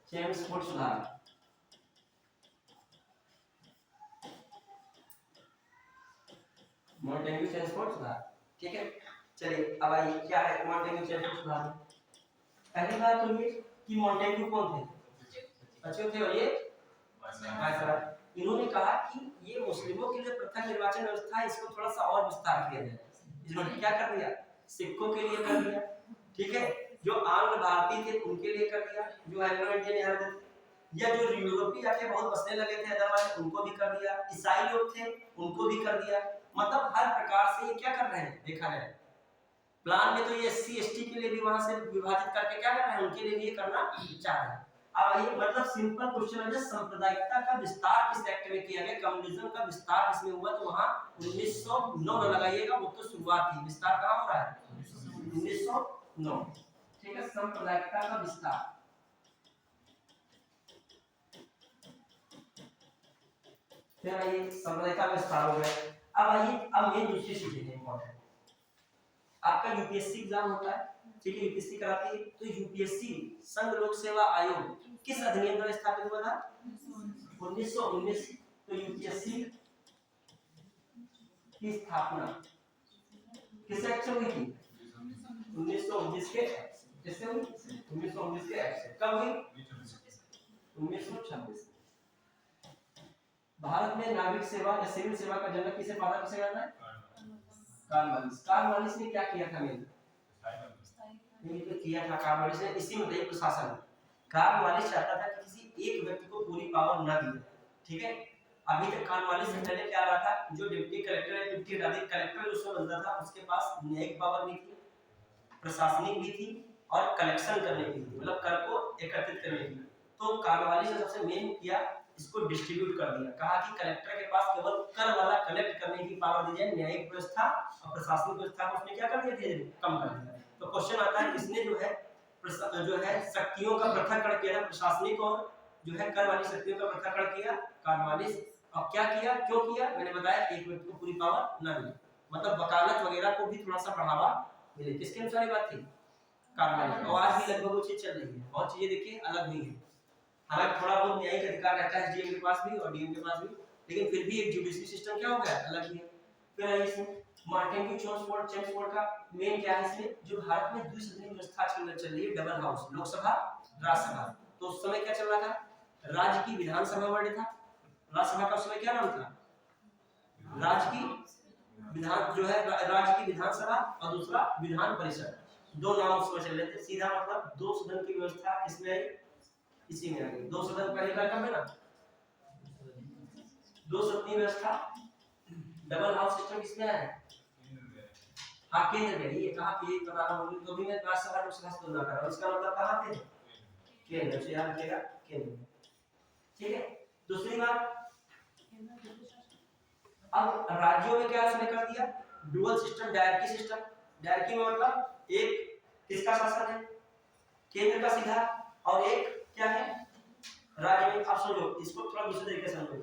चेम्सफोर्ड सुधार, मॉन्टेग्यू चेम्सफोर्ड सुधार, ठीक है। चलिए अब आइए क्या है मॉन्टेग्यू चेम्सफोर्ड सुधार। पहली बात तो ये कि मॉन्टेग्यू कौन थे, अच्छे थे, और ये वायसराय। इन्होंने कहा कि ये मुस्लिमों के लिए प्रथम निर्वाचन व्यवस्था है, इसको थोड़ा सा और विस्तार किया जाए। इन्होंने क्या कर दिया, सिखों के लिए कर दिया, ठीक है, जो आंग्ल भारतीय थे उनके लिए कर दिया, जो एंग्लो इंडियन यहाँ थे, या जो यूरोपीय आके बहुत बसने लगे थे अदरवाइज उनको भी कर दिया, ईसाई लोग थे उनको भी कर दिया। मतलब हर प्रकार से ये क्या कर रहे हैं, देखा है प्लान में, तो ये एससी एसटी के लिए भी वहां से विभाजित करके क्या कर रहे हैं, उनके लिए भी ये करना चाह रहे हैं। अब ये मतलब सिंपल क्वेश्चन है, सांप्रदायिकता का विस्तार किस एक्ट में किया गया, कम्युनिज्म का विस्तार किसमें हुआ, तो वहां 1909 में लगाइएगा, वो तो शुरुआत थी, विस्तार कहां हो रहा है, 1909, ठीक है, सांप्रदायिकता का विस्तार। फिर आइए सांप्रदायिकता का विस्तार हो गया। अब आइए अब ये दूसरी चीज है इंपॉर्टेंट, आपका यूपीएससी एग्जाम होता है, ठीक है, यूपीएससी कराती है, तो यूपीएससी संघ लोक सेवा आयोग किस अधिनियम द्वारा स्थापित हुआ था, 1919। तो यूपीएससी की स्थापना किस एक्ट से हुई थी, 1919 के, किससे हुई, 1919 के एक्ट से। कब हुई, 1926। भारत में नागरिक सेवा या सिविल सेवा का जनक किसे पाला, किसे जाना है, कार्नवालिस। कार्नवालिस ने क्या किया था, मेन किया था कार्नवालिस ने, इसी में प्रशासन, कार्नवालिस चाहता था कि किसी एक व्यक्ति को पूरी पावर ना दी, ठीक है। अभी तक कार्नवालिस से पहले क्या रहा था, जो डिप्टी कलेक्टर है, डिप्टी कलेक्टर जो बनता था उसके पास न्यायिक पावर भी थी, प्रशासनिक भी थी, और कलेक्शन करने की थी, मतलब कर को एकत्रित करने की। तो कार्नवालिस ने सबसे मेन किया, इसको डिस्ट्रीब्यूट कर दिया, कहा कि कलेक्टर के पास केवल कर वाला कलेक्ट करने की पावर दी जाए, न्यायिक व्यवस्था और प्रशासनिक व्यवस्था को उसने क्या कर दिया, धीरे कम कर दिया। तो क्वेश्चन आता है किसने जो है शक्तियों का पृथक्करण किया, प्रशासनिक और जो है कर वाली शक्तियों का पृथक्करण किया, कार्नवालिस। और क्या किया, क्यों किया, मैंने बताया, एक व्यक्ति को पूरी पावर न मिले, मतलब वकालत वगैरह को भी थोड़ा सा बढ़ावा मिले, किसके अनुसार बात थी, कार्नवालिस। और आज भी लगभग वो चीज चल रही है, बहुत चीजें देखिए अलग नहीं है, हालांकि थोड़ा बहुत न्यायिक अधिकार रहता है एसडीएम के पास भी और डीएम के पास भी, लेकिन फिर भी एक जुडिशरी सिस्टम क्या हो गया, अलग ही है। फिर है इसमें मॉन्टेग्यू चेम्सफोर्ड का मेन क्या है, इसमें जो भारत में द्विसदनीय व्यवस्था चल रही है, डबल हाउस, लोकसभा राज्यसभा। तो उस समय क्या चल रहा था, राज्य की विधानसभा वर्ड था, राज्यसभा का उस समय क्या नाम था, राज्य की विधान, जो है राज्य की विधानसभा और दूसरा विधान परिषद, दो नाम उसमें चल रहे थे। सीधा मतलब दो सदन की व्यवस्था किसमें आई, इसी में आ गई। दो सदन पहले का कब है ना, दो सदनीय व्यवस्था, डबल हाउस सिस्टम किसमें है, हाँ केंद्र में, ये कहा कि एक बताना होगी, तो भी मैं राज्यसभा लोकसभा से तुलना कर रहा हूं, इसका मतलब कहां पे, केंद्र से, याद रखिएगा केंद्र, ठीक है। दूसरी बात, अब राज्यों में क्या उसने कर दिया, dual system, dyarchy system. Dyarchy में मतलब एक किसका शासन है, केंद्र का सीधा, और एक क्या है, राज्य में। आप समझो इसको थोड़ा दूसरे तरीके से समझो,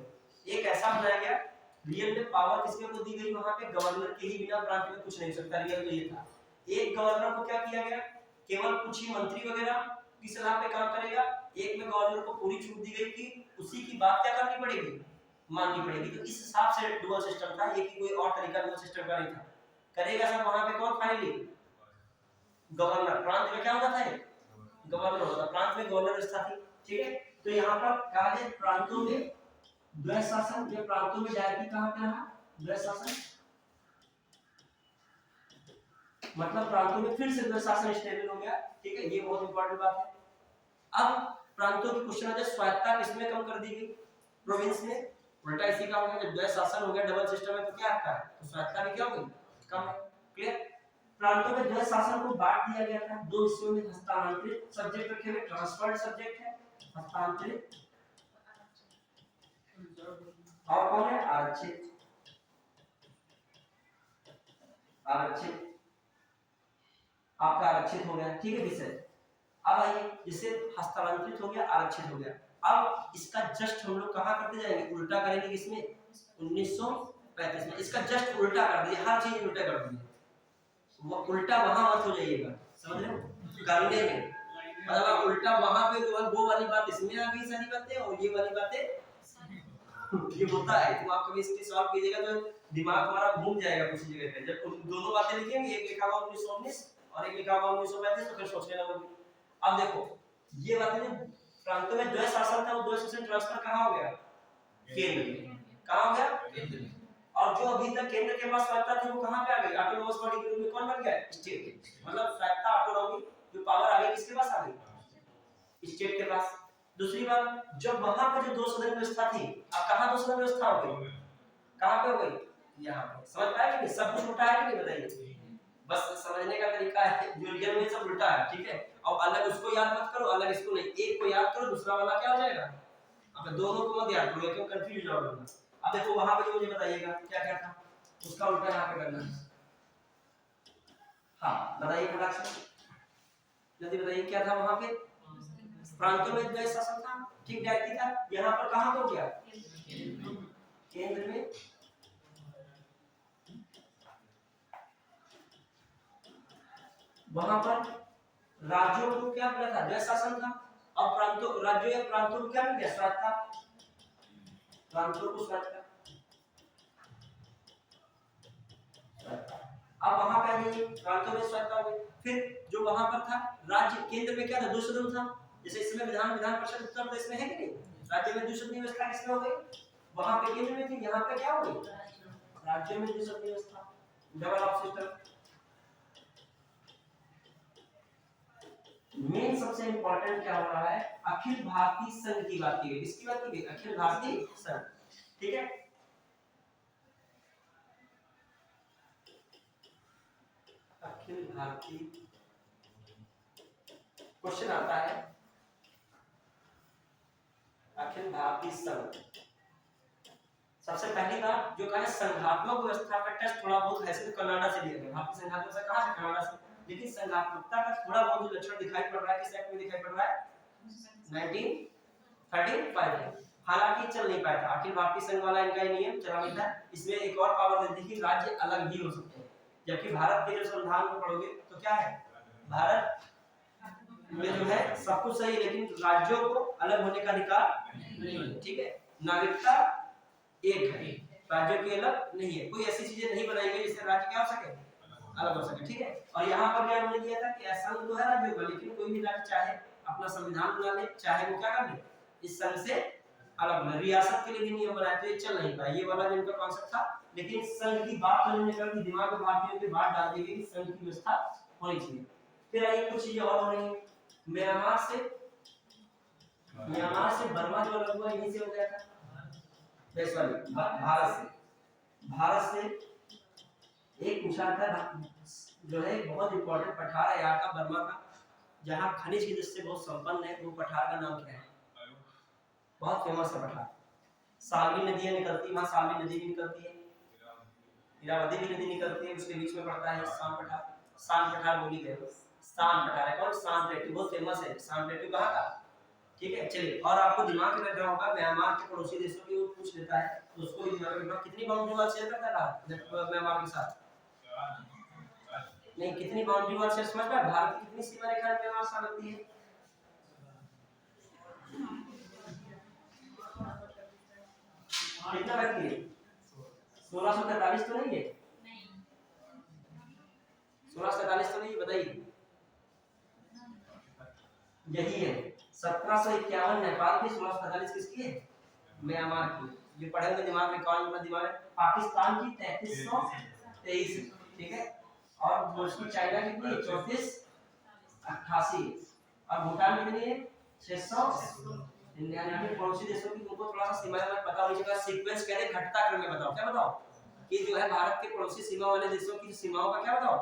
एक ऐसा बनाया गया, रियल में पावर किसके को दी गई, वहां पे गवर्नर के ही बिना प्रांत में कुछ नहीं हो सकता, रियल में ये था। एक गवर्नर को क्या किया गया, केवल कुछ ही मंत्री वगैरह की सलाह पे काम करेगा, एक में गवर्नर को पूरी छूट दी गई कि उसी की बात क्या करनी पड़ेगी, माननी पड़ेगी। तो इस हिसाब से डुअल सिस्टम था, ये कि कोई और तरीका डुअल सिस्टम का नहीं था। करेगा सब वहां पे कौन, फाइनली गवर्नर, प्रांत में क्या होता था, गवर्नर होता, प्रांत में गवर्नर व्यवस्था थी, ठीक है। तो यहाँ पर कहा जाए प्रांतों में द्वैध शासन, ये प्रांतों में डायरकी कहां पे रहा, द्वैध शासन, मतलब प्रांतों में फिर से द्वैध शासन स्टेबल हो गया, ठीक है, ये बहुत इंपॉर्टेंट बात है। अब प्रांतों की क्वेश्चन है, स्वायत्तता किसमें कम कर दी गई, प्रोविंस में, उल्टा इसी का हो गया, जब द्वैध शासन हो गया, डबल सिस्टम है, तो क्या आता है, तो स्वायत्तता भी क्या हो गई, कम है, क्लियर। प्रांतों में द्वैत शासन को बांट दिया गया था दो हिस्सों में। हस्तांतरित सब्जेक्ट रखे हुए, ट्रांसफर्ड सब्जेक्ट है हस्तांतरित, और कौन है आरक्षित। आरक्षित आपका आरक्षित हो गया, ठीक है विषय। अब आइए, जिसे हस्तांतरित हो गया, आरक्षित हो गया, अब इसका जस्ट हम लोग कहां करते जाएंगे, उल्टा करेंगे। किसमें? 1935 में। इसका जस्ट उल्टा कर दिया, हर चीज उल्टा कर दिया। वो उल्टा वहां मत हो जाइएगा, समझ रहे हो, करने में मतलब आप उल्टा वहां पे जो है वो वाली बात इसमें आ गई सारी बातें, और ये वाली बातें ये होता है। तो आप कभी इसकी सॉल्व कीजिएगा तो दिमाग हमारा घूम जाएगा कुछ जगह पे। जब दोनों बातें लिखेंगे, एक लिखा हुआ 1919 और एक लिखा हुआ 1935, तो फिर सोचने लगोगे। अब देखो ये बातें जो प्रांतों में द्वैत शासन था, वो द्वैत शासन ट्रांसफर कहां हो गया? केंद्र में। कहां हो गया? केंद्र में। और जो अभी तक केंद्र के पास स्वायत्ता थी वो कहां पे आ गई? ऑटोनोमस बॉडी के रूप में कौन बन गया? स्टेट। मतलब स्वायत्ता, ऑटोनॉमी, जो पावर आ गई किसके पास आ गई? स्टेट के पास। दूसरी बात, जब वहां पर जो दो सदन व्यवस्था थी, अब कहां दो सदन व्यवस्था हो गई? कहां पे हो गई? यहाँ पे। समझ पाए कि नहीं? सब कुछ उल्टा है कि नहीं बताइए? बस समझने का तरीका है, जो रियल में सब उल्टा है, ठीक है। और अलग उसको याद मत करो, अलग इसको नहीं। एक को याद करो, दूसरा वाला क्या हो जाएगा? अब दोनों को मत याद करो, क्यों कंफ्यूज हो जाओगे। अब देखो वहां पे जो मुझे बताइएगा क्या क्या था, उसका उल्टा यहाँ पे करना है। हाँ बताइए फटाक से, जल्दी बताइए क्या था वहां पे? प्रांतों में द्वैत शासन था, ठीक डायरेक्टली था। यहाँ पर कहां हो गया? केंद्र में। वहां पर राज्यों को क्या मिला था? द्वैत शासन था। अब प्रांतों, राज्यों या प्रांतों को क्या मिल गया? स्वायत्ता। प्रांतों को स्वायत्ता। अब वहां पे आ जाइए, प्रांतों में स्वायत्ता हो गई। फिर जो वहां पर था राज्य, केंद्र में क्या था? दो सदन था। जैसे इसमें विधान परिषद उत्तर प्रदेश में है कि नहीं? राज्य में द्विसदनीय व्यवस्था किसमें हो गई? वहां पे केंद्र में थी, यहाँ पे क्या हो गई? राज्य में द्विसदनीय व्यवस्था, डबल ऑफ सिस्टम। मेन सबसे इंपॉर्टेंट क्या हो रहा है? अखिल भारतीय संघ की बात की गई। किसकी बात की गई? अखिल भारतीय संघ, ठीक है। अखिल भारतीय क्वेश्चन आता है, अखिल भारतीय संघ। सबसे पहली बात जो कहा संघात्मक व्यवस्था का टेस्ट थोड़ा बहुत ऐसे तो कनाडा से लिया गया। भारतीय संघात्मक से कहां से? कनाडा से। लेकिन संघात्मकता का थोड़ा बहुत जो लक्षण दिखाई पड़ रहा है, किस एक्ट में दिखाई पड़ रहा है? 1935 में। हालांकि चल नहीं पाया था, अखिल भारतीय संघ वाला इनका ही नियम चला नहीं था। इसमें एक और पावर देती थी कि राज्य अलग भी हो सकते हैं, जबकि भारत के जो संविधान में पढ़ोगे तो क्या है? भारत में जो है सब कुछ सही, लेकिन राज्यों को अलग होने का अधिकार नहीं है, ठीक है। नागरिकता एक है, राज्यों की अलग नहीं है। कोई ऐसी चीजें नहीं बनाई गई जिससे राज्य क्या हो सके? अलग हो सके, ठीक है। और यहाँ पर क्या हमने दिया था कि ऐसा तो है राज्यों का, लेकिन कोई भी राज्य चाहे अपना संविधान बना ले, चाहे वो क्या कर ले, इस संघ से अलग बना। रियासत के लिए भी नियम बनाए, तो ये चल नहीं पाया, ये वाला जो इनका कॉन्सेप्ट था। लेकिन संघ की बात करने में कर दिमाग में भारतीयों की बात डाल दी गई, संघ की व्यवस्था होनी चाहिए। फिर आइए कुछ चीजें और हो रही है। म्यांमार से बर्मा जो अलग हुआ यहीं से हो गया था, भारत से एक पूछा था जो है बहुत इंपॉर्टेंट पठार है यहाँ का, बर्मा का, जहाँ खनिज की दृष्टि से बहुत संपन्न है। वो पठार का नाम क्या है? बहुत फेमस है पठार। सालवी नदियां निकलती, वहाँ सालवी नदी भी निकलती है, इरावदी भी नदी निकलती है, उसके बीच में पड़ता है शान पठार। शान पठार बोली गई, शान पठार है कौन? शान प्लेटू, बहुत फेमस है शान प्लेटू कहाँ का, ठीक है। चलिए, और आपको दिमाग में रखना होगा म्यांमार के पड़ोसी देशों की वो पूछ लेता है, तो उसको भी दिमाग में रखना। कितनी बाउंड्री वाल शेयर करता है म्यांमार के साथ? नहीं, कितनी बाउंड्री वाल शेयर समझ में? भारत की कितनी सीमा रेखा म्यांमार से लगती है? कितना लगती है? 1643 तो नहीं है? 1647 तो नहीं, बताइए। यही है 1751 नेपाल की, 1647 किसकी है? म्यांमार की। ये पढ़ेंगे दिमाग में, कौन अपना दिमाग है। पाकिस्तान की 3323, ठीक है। और उसकी चाइना कितनी है? 3488। और भूटान कितनी है? 699। पड़ोसी देशों की तुमको थोड़ा सा सीमा में पता होनी चाहिए। सीक्वेंस कह रहे घटता क्रम में बताओ, क्या बताओ? कि जो है भारत के पड़ोसी सीमा वाले देशों की सीमाओं का क्या बताओ?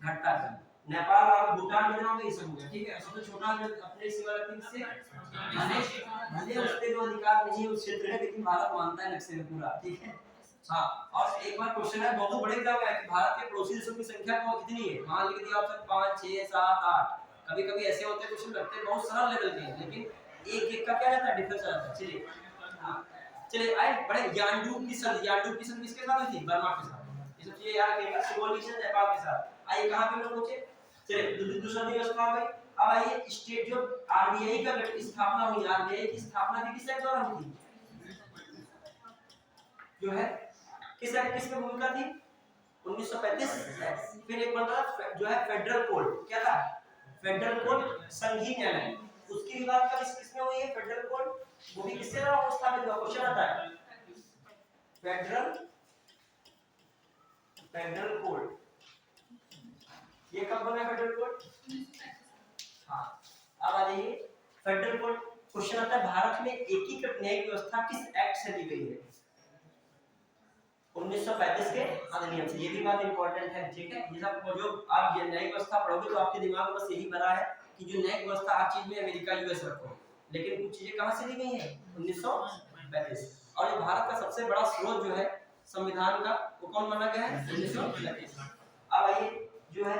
घटता है। नेपाल और भूटान में जाओगे ये सब हो गया, ठीक है। सबसे छोटा जो अपने सीमा लगती है भले उसके जो अधिकार नहीं है उस क्षेत्र है, लेकिन भारत मानता है नक्शे में पूरा, ठीक है। हाँ, और एक बार क्वेश्चन है बहुत बड़े एग्जाम है कि भारत के पड़ोसी देशों की संख्या कितनी है, मान लीजिए दिया ऑप्शन 5 6 7 8, कभी कभी ऐसे होते हैं क्वेश्चन लगते हैं बहुत सरल लेवल के, लेकिन एक एक का क्या रहता है डिफरेंस रहता है। चलिए चलिए आए बड़े यान्डू किसन किसके साथ हुई थी, बर्मा के साथ। ये सब चीजें याद रखिएगा, सिविलाइजेशन नेपाल के साथ। आइए कहां पे लोग पहुंचे, चलिए दूसरा दिवस था भाई। अब आइए स्टेट जो आरबीआई का स्थापना हुई, आरबीआई की स्थापना भी किस एक्ट द्वारा हुई थी, जो है किस एक्ट किसमें भूमिका थी, 1935। फिर एक बनता जो है फेडरल कोड, क्या था फेडरल कोड संघीय न्यायालय, उसकी भी बात कब किसमें हुई है फेडरल कोड, वो भी किससे द्वारा स्थापित हुआ, क्वेश्चन आता है फेडरल कोड ये कब बना फेडरल कोड। हाँ, अब आ जाइए फेडरल कोड, क्वेश्चन आता है भारत में एकीकृत न्यायिक व्यवस्था किस एक्ट से दी गई है, 1935 के अधिनियम से। ये भी बात इंपॉर्टेंट है, ठीक है। ये सब जो आप ये न्यायिक व्यवस्था पढ़ोगे तो आपके दिमाग में बस यही भरा है कि जो न्यायिक व्यवस्था हर चीज में अमेरिका यूएस रखो, लेकिन कुछ चीजें कहां से दी गई हैं 1935। और ये भारत का सबसे बड़ा स्रोत जो है संविधान का, वो कौन माना गया है 1935। अब आइए जो है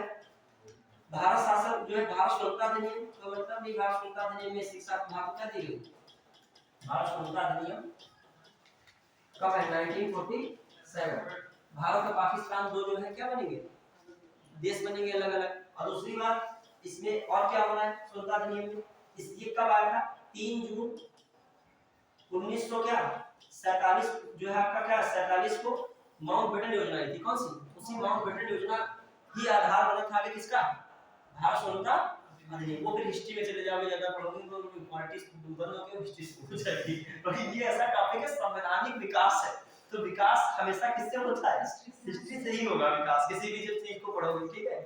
भारत शासन जो है भारत स्वतंत्रता अधिनियम का मतलब नहीं, भारत स्वतंत्रता अधिनियम में शिक्षा भारत क्या दी गई, भारत स्वतंत्रता अधिनियम कब है 1947। भारत और पाकिस्तान दो जो है क्या बनेंगे, देश बनेंगे अलग अलग। और दूसरी बात इसमें और क्या बना है स्वतंत्रता अधिनियम में, ये कब आया था 3 जून 1947 जो है आपका क्या 47 को माउंटबेटन योजना आई थी, कौन सी, उसी माउंटबेटन योजना ही आधार बना था किसका, भारत स्वतंत्रता अधिनियम। वो फिर हिस्ट्री में चले जाओगे, ज्यादा पढ़ोगे तो पॉलिटिक्स बंद होके हिस्ट्री से पूछ जाएगी, क्योंकि ये ऐसा टॉपिक है संवैधानिक विकास है, तो विकास हमेशा किससे होता है, हिस्ट्री से ही होगा विकास, किसी भी चीज को पढ़ोगे, ठीक है।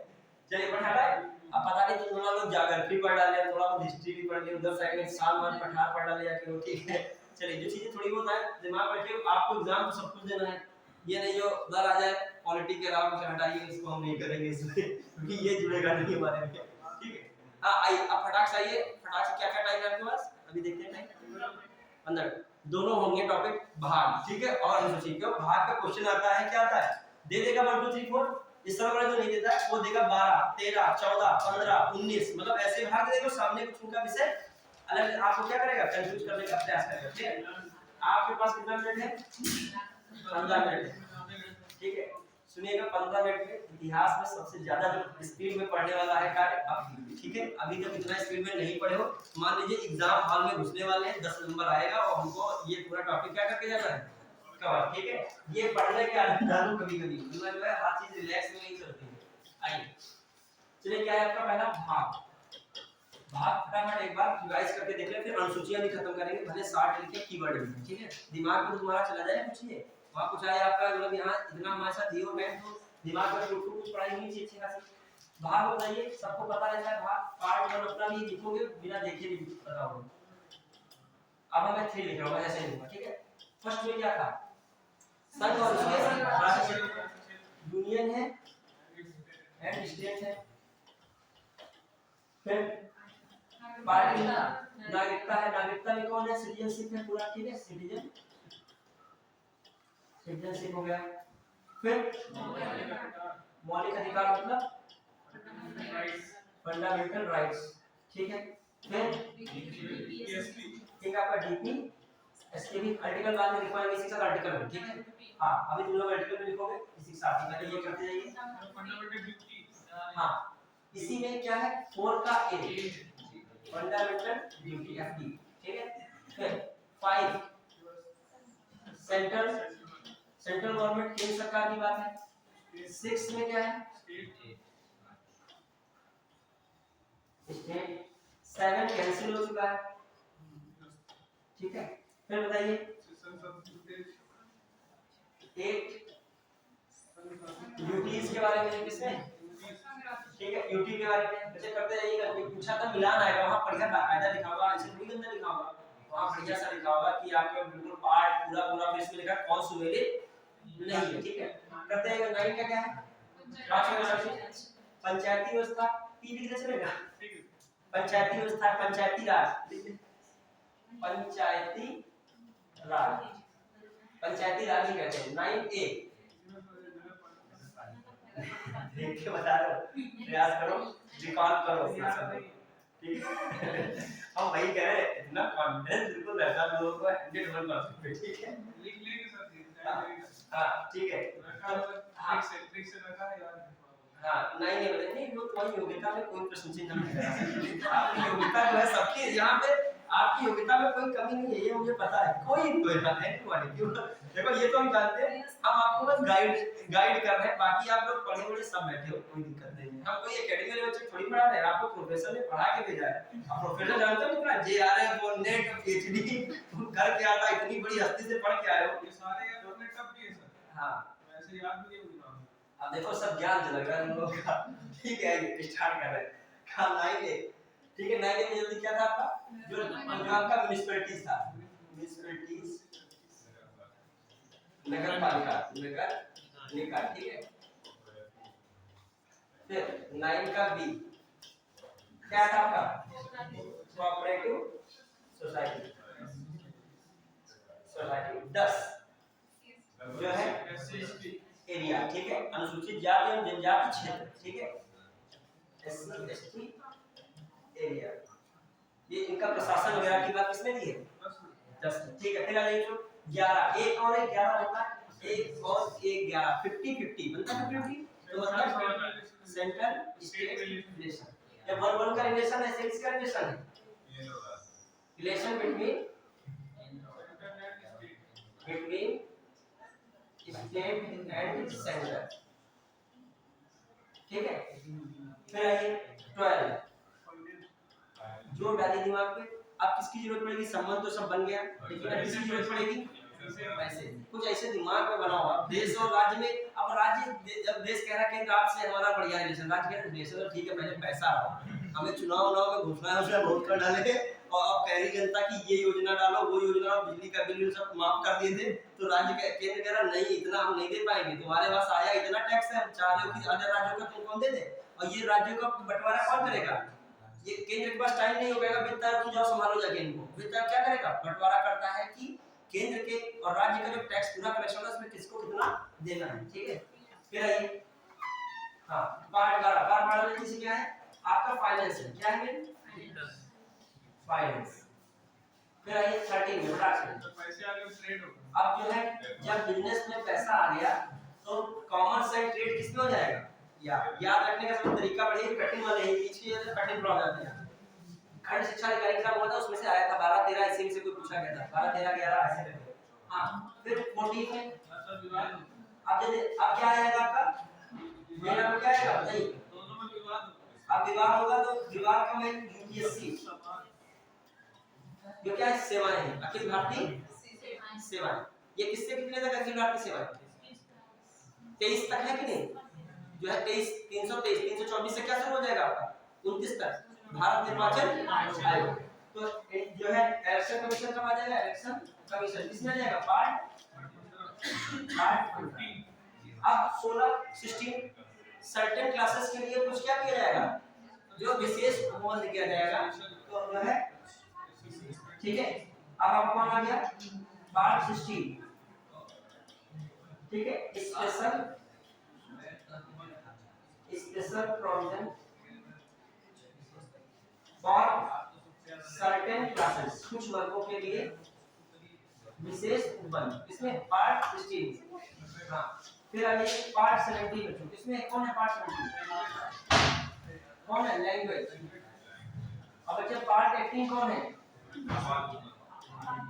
चलिए पढ़ा है, अब पता नहीं थोड़ा लोग ज्योग्राफी पढ़ डाले, थोड़ा बहुत हिस्ट्री भी पढ़ लिए, उधर साइड में सालमान पठार पढ़ डाले जाके वो, ठीक है। चलिए जो चीजें थोड़ी बहुत है दिमाग में रखिए, आपको एग्जाम में सब कुछ देना है, ये नहीं जो उधर आ जाए पॉलिटिक्स के राउंड से हटाइए, इसको हम नहीं करेंगे इसमें, क्योंकि ये जुड़ेगा नहीं हमारे में, ठीक है। हां आइए अब फटाक से आइए, फटाक से क्या क्या टाइम है आपके पास, अभी देखते हैं टाइम 15 दोनों होंगे टॉपिक भाग, ठीक है। और सोचिए क्यों भाग का क्वेश्चन आता है, क्या आता है दे देगा 1 2 3 4, इस तरह वाला जो नहीं देता है वो देगा 12 13 14 15 19, मतलब ऐसे भाग देगा, सामने कुछ उनका विषय अलग, आपको क्या करेगा कंफ्यूज करने का प्रयास करेगा, ठीक है। आपके पास कितना मिनट है 15 मिनट, ठीक है। सुनिएगा 15 मिनट में इतिहास में सबसे ज्यादा जो स्पीड में पढ़ने वाला है कार्य अभी, ठीक है। अभी तक इतना स्पीड में नहीं पढ़े हो, मान लीजिए एग्जाम हॉल में घुसने वाले हैं, 10 नंबर आएगा और हमको ये पूरा टॉपिक क्या करके जाना है कवर, ठीक है। ये पढ़ने के आदत कभी-कभी मतलब जो है हर चीज रिलैक्स में नहीं चलती है। आइए चलिए क्या है आपका पहला भाग, फटाफट एक बार रिवाइज करके देख ले, फिर अनुसूचियां भी खत्म करेंगे, भले 60 लिखे कीवर्ड भी, ठीक है। दिमाग में तुम्हारा चला जाए कुछ नहीं, वहां कुछ आया आपका मतलब यहां इतना हमारे साथ जीरो मैं तो दिमाग में कुछ पढ़ाई नहीं चाहिए अच्छी खासी। भाग बताइए, सबको पता रहता है भाग, पार्ट 1 अपना भी लिखोगे बिना देखे भी पता होगा। अब मैं 3 लिख रहा हूं, ऐसे ही होगा, ठीक है। फर्स्ट में क्या था संघ और उसके राष्ट्र, यूनियन है एंड स्टेट है, फिर पार्टी नागरिकता है, नागरिकता में कौन है सिटीजनशिप है पूरा, ठीक है। सिटीजनशिप हो गया, फिर मौलिक अधिकार मतलब फंडामेंटल राइट्स, ठीक है। फिर एक आपका डीपी, इसके भी आर्टिकल बाद में लिखवाएंगे, इसी का आर्टिकल है, ठीक है। हां अभी तुम लोग आर्टिकल में लिखोगे, इसी के साथ पहले ये करते जाइए। हां इसी में क्या है 4 का ए फंडामेंटल ड्यूटी एफडी, ठीक है। फिर 5 सेंट्रल गवर्नमेंट केंद्र सरकार की बात है। 6 में क्या है स्टेट, 7 कैंसिल हो चुका है, ठीक है। फिर बताइए 8 ड्यूटीज के बारे में किसमें, ठीक है यूटी के बारे में बच्चे करते जाइएगा, कोई पूछा था मिलान आएगा वहां बढ़िया बाकायदा लिखा होगा, ऐसे थोड़ी गंदा लिखा होगा, वहां बढ़िया सा लिखा होगा कि आपके बिल्कुल पार्ट पूरा पेज में लिखा कॉन्सुलेट नहीं है, ठीक है। करते जाइएगा 9 का क्या है राष्ट्रीय सुरक्षा, पंचायती व्यवस्था पी लिखने चलेगा, पंचायती व्यवस्था, पंचायती राज, पंचायती राज, पंचायती राज ही कहते हैं। 9A देख के बता रहा हूँ, प्रयास करो, रिकॉल करो, ठीक है। हम वही कह रहे हैं, इतना कॉन्फिडेंस बिल्कुल रहता है लोगों को 101%, ठीक है। लिख लेंगे सर, हाँ ठीक है। हाँ ट्रिक से रखा है यार। हाँ नहीं नहीं वो तुम्हारी योग्यता में कोई प्रश्न चिन्ह नहीं है। आपकी योग्यता जो है सबकी यहाँ पे, आपकी योग्यता में कोई कमी नहीं है, ये मुझे पता है। कोई बात है क्यों, देखो ये तो हम जानते हैं, हम आपको बस गाइड कर रहे हैं, बाकी आप लोग पढ़े हुए सब बैठे हो, कोई दिक्कत नहीं है। हम कोई एकेडमी में बच्चे थोड़ी पढ़ा रहे हैं, आपको प्रोफेसर ने पढ़ा के भेजा है। आप प्रोफेसर जानते हो कितना JRF और नेट PhD कर के आता, इतनी बड़ी हस्ती से पढ़ के आए हो। ये सारे यार आपने टफ किए सर। हाँ वैसे याद भी नहीं होगा। अब देखो सब ज्ञान लग रहा है हम लोगों का, ठीक है। स्टार्ट कर रहे हैं। हाँ 9A, ठीक है। 9A में जल्दी क्या था आपका, जो आपका म्युनिसिपैलिटीज था, म्युनिसिपैलिटीज, नगर पालिका, नगर निकाय, ठीक है। फिर 9 का B क्या था आपका, कोऑपरेटिव सोसाइटी, सोसाइटी। 10 जो है एरिया, ठीक है, अनुसूचित जाति एवं जनजाति क्षेत्र, ठीक है, SC/ST एरिया। ये इनका प्रशासन वगैरह की बात किसने दी है, 10, ठीक है। फिर आ जाइए 11, एक और एक 11 होता है, एक और एक 11, 50-50 बनता है 50, तो मतलब सेंट्रल स्टेट रिलेशन। ये 1-1 का रिलेशन है, 6 का रिलेशन है, relation between state and centre, ठीक है। फिर आइए 12, जो डाली दिमाग पे। अब किसकी जरूरत पड़ेगी, संबंध तो सब बन गया, लेकिन अब किसकी जरूरत पड़ेगी, पैसे। कुछ ऐसे दिमाग में बनाओ आप, देश और राज्य में। अब राज्य जब देश कह रहा है केंद्र आपसे हमारा बढ़िया रिलेशन, राज्य कह रहा है रिलेशन तो ठीक है, पहले पैसा आओ, हमें चुनाव में घोषणा उसमें वोट कर डाले, और अब कह रही जनता की ये योजना डालो, वो योजना, बिजली का बिल सब माफ कर दिए थे, तो राज्य केंद्र कह रहा नहीं इतना हम नहीं दे पाएंगे, तुम्हारे पास आया इतना टैक्स है, हम चाह रहे हो कि अदर राज्यों का तुम कौन दे दे, और ये राज्यों का बंटवारा कौन करेगा। ये केंद्र के पास टाइम नहीं हो पाएगा, वित्त आयोग जाओ संभालो जाके इनको। वित्त आयोग क्या करेगा, बंटवारा करता है कि केंद्र के और राज्य का जो टैक्स पूरा कलेक्शन है उसमें किसको कितना देना है, ठीक है। फिर आइए हाँ पार्ट 12 में किसी क्या है आपका फाइनेंस है, क्या है फाइनेंस। फिर आइए 13 में तो पैसे आ गए ट्रेड हो। अब जो है जब बिजनेस में पैसा आ गया तो कॉमर्स एंड ट्रेड किसमें हो जाएगा, याद रखने का सब तरीका बढ़िया, कठिन वाले ही बीच की कठिन प्रॉब्लम है। खंड शिक्षा अधिकारी एग्जाम हुआ था, उसमें से आया था 12-13 ऐसे में से कोई पूछा गया था, 12-13-11 ऐसे करके। हां फिर 14 में अब क्या आएगा आपका, मेरा क्या आएगा नहीं, दोनों में विवाद। अब विवाद होगा तो विवाद का मैं UPSC जो क्या है, सेवाएं हैं, अखिल भारतीय सेवाएं। ये किससे कितने तक अखिल भारतीय सेवाएं, 23 तक है कि नहीं, जो है 23 323 324 से क्या शुरू हो जाएगा आपका 29 तक भारत निर्वाचन आयोग। तो जो है इलेक्शन कमीशन कब आ जाएगा, इलेक्शन कमीशन किसमें आ जाएगा, पार्ट 15। अब 16-16 सर्टेन क्लासेस के लिए कुछ क्या किया जाएगा, जो विशेष प्रबंध किया जाएगा, तो जो है ठीक है। अब आपको कौन आ गया पार्ट 16, ठीक है, special provision for certain classes, कुछ वर्गों के लिए विशेष उपबंध, इसमें पार्ट 16। हाँ फिर आइए पार्ट 17 बच्चों, इसमें कौन है पार्ट 17, कौन है लैंग्वेज। अब बच्चे पार्ट 18 कौन है,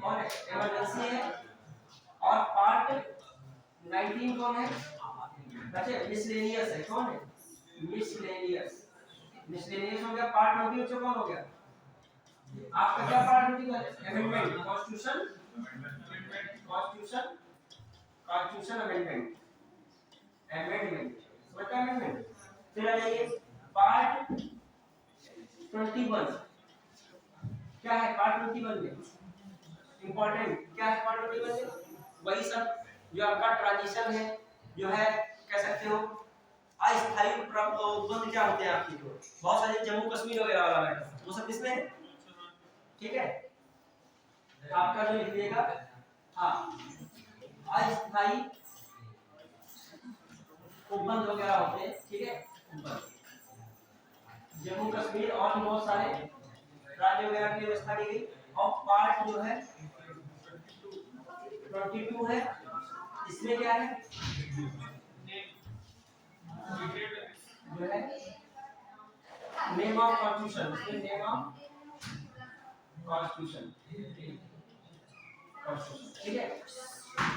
कौन है इमरजेंसी है, और पार्ट 19 कौन है बच्चे, मिसलेनियस है, कौन है मिसलेनियस, मिसलेनियस हो गया। पार्ट 20 बच्चों कौन हो गया आपका, क्या पार्ट 20 है, अमेंडमेंट, कॉन्स्टिट्यूशन अमेंडमेंट, समझता अमेंडमेंट। फिर आ जाइए पार्ट 21, क्या है पार्ट 21 में इंपॉर्टेंट, क्या है पार्ट 21 में, वही सब जो आपका ट्रांजिशन है, जो है कह सकते हो अस्थायी उपबंध क्या होते हैं आपकी, तो बहुत सारे जम्मू कश्मीर वगैरह वाला मैटर वो सब किसमें है, ठीक है। आपका जो लिखिएगा हाँ अस्थायी उपबंध वगैरह होते हैं, ठीक है। जम्मू कश्मीर और भी बहुत सारे राज्य वगैरह की व्यवस्था की गई। और पार्ट जो है 22 है, इसमें क्या है जो है name of constitution, name of constitution, ठीक है।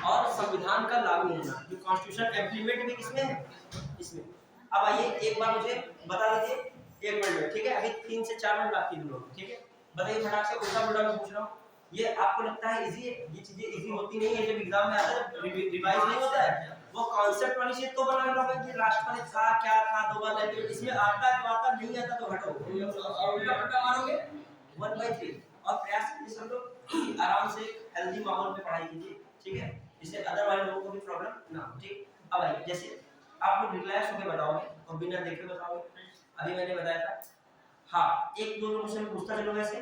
और संविधान का लागू होना, जो कॉन्स्टिट्यूशन इम्प्लीमेंट भी किसमें है, इसमें। अब आइए एक बार मुझे बता दीजिए 1 मिनट में, ठीक है। अभी 3 से 4 मिनट बाकी है, ठीक है। बताइए फटाक से, उल्टा पुल्टा मैं पूछ रहा हूँ, ये आपको लगता है इजी है? ये चीजें इजी होती नहीं है, जब एग्जाम में आता है रिवाइज नहीं होता है, वो कॉन्सेप्ट वाली चीज तो बना लो कि राष्ट्रपति था क्या था, 2 बार लेके इसमें आता है तो आता, नहीं आता तो हटो, और उल्टा पुल्टा मारोगे 1/3। और प्रयास कीजिए सब लोग आराम से हेल्दी माहौल में पढ़ाई कीजिए, ठीक है, इससे अदर वाले लोगों को भी प्रॉब्लम ना हो, ठीक। अब आइए, जैसे आप लोग रिलैक्स होकर बताओगे और बिना देखे बताओगे। अभी मैंने बताया था हाँ, 1-2 लोगों से पूछता चलो, वैसे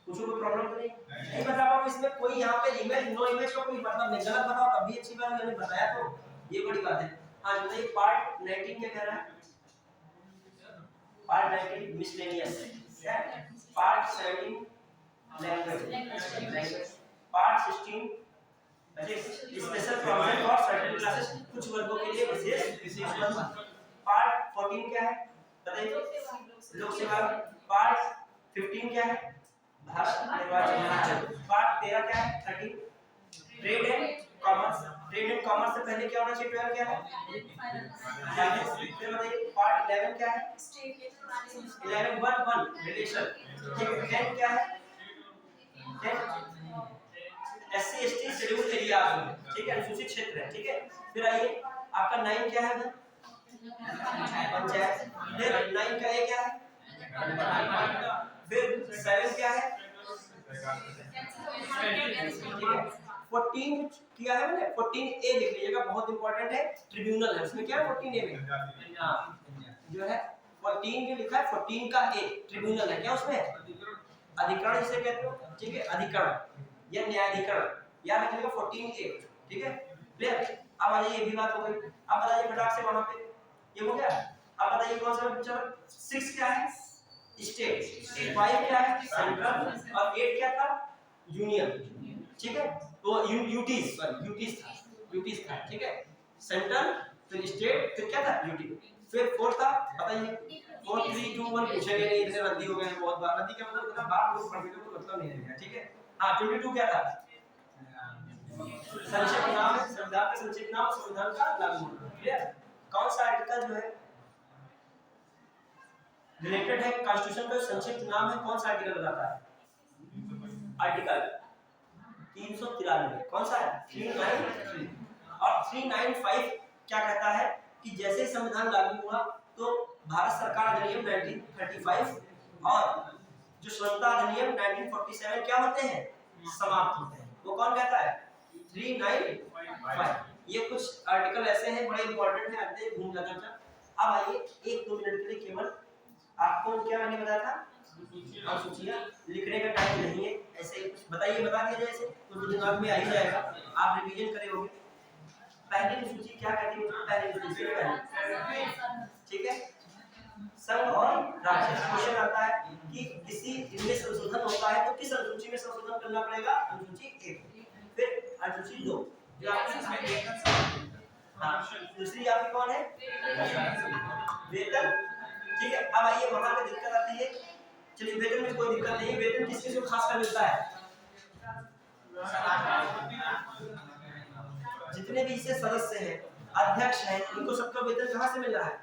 कुछ कोई प्रॉब्लम तो नहीं बता पाओगे इसमें, कोई यहाँ पे इमेज नो इमेज का कोई मतलब नहीं, गलत बताओ तभी अच्छी बात, मैंने बताया तो ये बड़ी बात है। हाँ बताइए पार्ट 19 क्या कह रहा है, पार्ट 19 मिसलेनियस क्या, part 17 language, part 16 special provision for certain classes, कुछ वर्गों के लिए विशेष वर्ग। पार्ट 14 क्या है बताइए, लोक सेवा। पार्ट 15 क्या है, भारत निर्वाचन आयोग। पार्ट 13 क्या है, 13 trade and commerce. Trade and commerce से पहले क्या होना चाहिए, 12 क्या है, फिर बताइए पार्ट 11 क्या है, 11 1 रिलेशन, ठीक है। 10 क्या है, 10 एससी एसटी शेड्यूल एरियाज में, ठीक है, अनुसूचित क्षेत्र है, ठीक है। फिर आइए आपका 9 क्या है, पंचायत। फिर 9 का ए क्या है, फिर 7 क्या है, 14 किया है मैंने, 14 ए लिख लीजिएगा, बहुत इंपॉर्टेंट है, ट्रिब्यूनल है उसमें, क्या है 14 ए में, हाँ जो है 14 जो लिखा है 14 का ए ट्रिब्यूनल है, क्या उसमें अधिकरण जिसे कहते हो, ठीक है, अधिकरण या न्यायाधिकरण, याद रखिएगा 14 ए, ठीक है, क्लियर। अब आ जाइए, ये भी बात हो गई। अब बताइए फटाक से, वहां पे ये हो गया। अब बताइए कौन सा पिक्चर, 6 क्या है, स्टेट, 5 क्या है, सेंट्रल, और 8 क्या था, यूनियन, ठीक है। तो यूटीज था, ठीक है, सेंट्रल, फिर स्टेट, फिर क्या था, यूटी, फिर 4 था, बताइए 4 3 2 1 पूछेंगे नहीं, इतने रद्दी हो गए हैं बहुत बार, रद्दी क्या मतलब, इतना बार लोग पढ़ के तो मतलब नहीं रहेगा, ठीक है। हाँ 22 क्या था, संक्षिप्त नाम है, संविधान का संक्षिप्त नाम, संविधान का लागू होना, क्लियर। कौन सा आर्टिकल जो है रिलेटेड है कॉन्स्टिट्यूशन का, संक्षिप्त नाम है, कौन सा आर्टिकल बताता है, आर्टिकल 393, कौन सा है, 393। और 395 क्या कहता है कि जैसे संविधान लागू हुआ तो भारत सरकार अधिनियम 1935 और जो स्वतंत्रता अधिनियम 1947 क्या होते हैं, समाप्त होते हैं। वो कौन कहता है, 395। ये कुछ आर्टिकल ऐसे हैं बड़े इंपॉर्टेंट हैं, आते घूम जाते हैं। अब आइए 1-2 मिनट के लिए केवल आपको क्या मैंने बताया था, अनुसूचियां लिखने का टाइम नहीं है, ऐसे ही कुछ बताइए, बता दिया जाए ऐसे तो दिमाग में आ ही जाएगा, आप रिवीजन करे होंगे। पहली अनुसूची क्या कहती है, पहली अनुसूची, ठीक है, संघ और राज्य। क्वेश्चन आता है कि किसी इनमें संशोधन होता है तो किस अनुसूची में संशोधन करना पड़ेगा, अनुसूची 1, फिर अनुसूची 2 जो आपकी, हाँ दूसरी आपकी कौन है, वेतन, ठीक है। अब आइए वहां पे दिक्कत आती है, चलिए वेतन में कोई दिक्कत नहीं, वेतन किस किस को खास कर मिलता है, जितने भी इसे सदस्य हैं, अध्यक्ष हैं, उनको सबका वेतन कहां से मिल रहा है,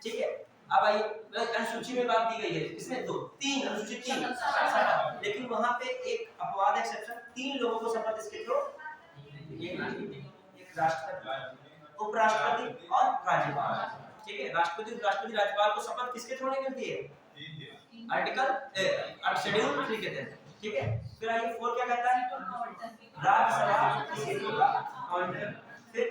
ठीक है। अब आइए अनुसूची में बात दी गई है, इसमें 3 अनुसूची 3, लेकिन वहां पे एक अपवाद एक्सेप्शन, 3 लोगों को शपथ इसके थ्रू, एक राष्ट्रपति, उपराष्ट्रपति और राज्यपाल, ठीक है। राष्ट्रपति उपराष्ट्रपति राज्यपाल को शपथ किसके थ्रू नहीं मिलती है, आर्टिकल शेड्यूल 3 के तहत, ठीक है। फिर आइए 4 क्या कहता है, राज्यसभा की सीटों का आवंटन। फिर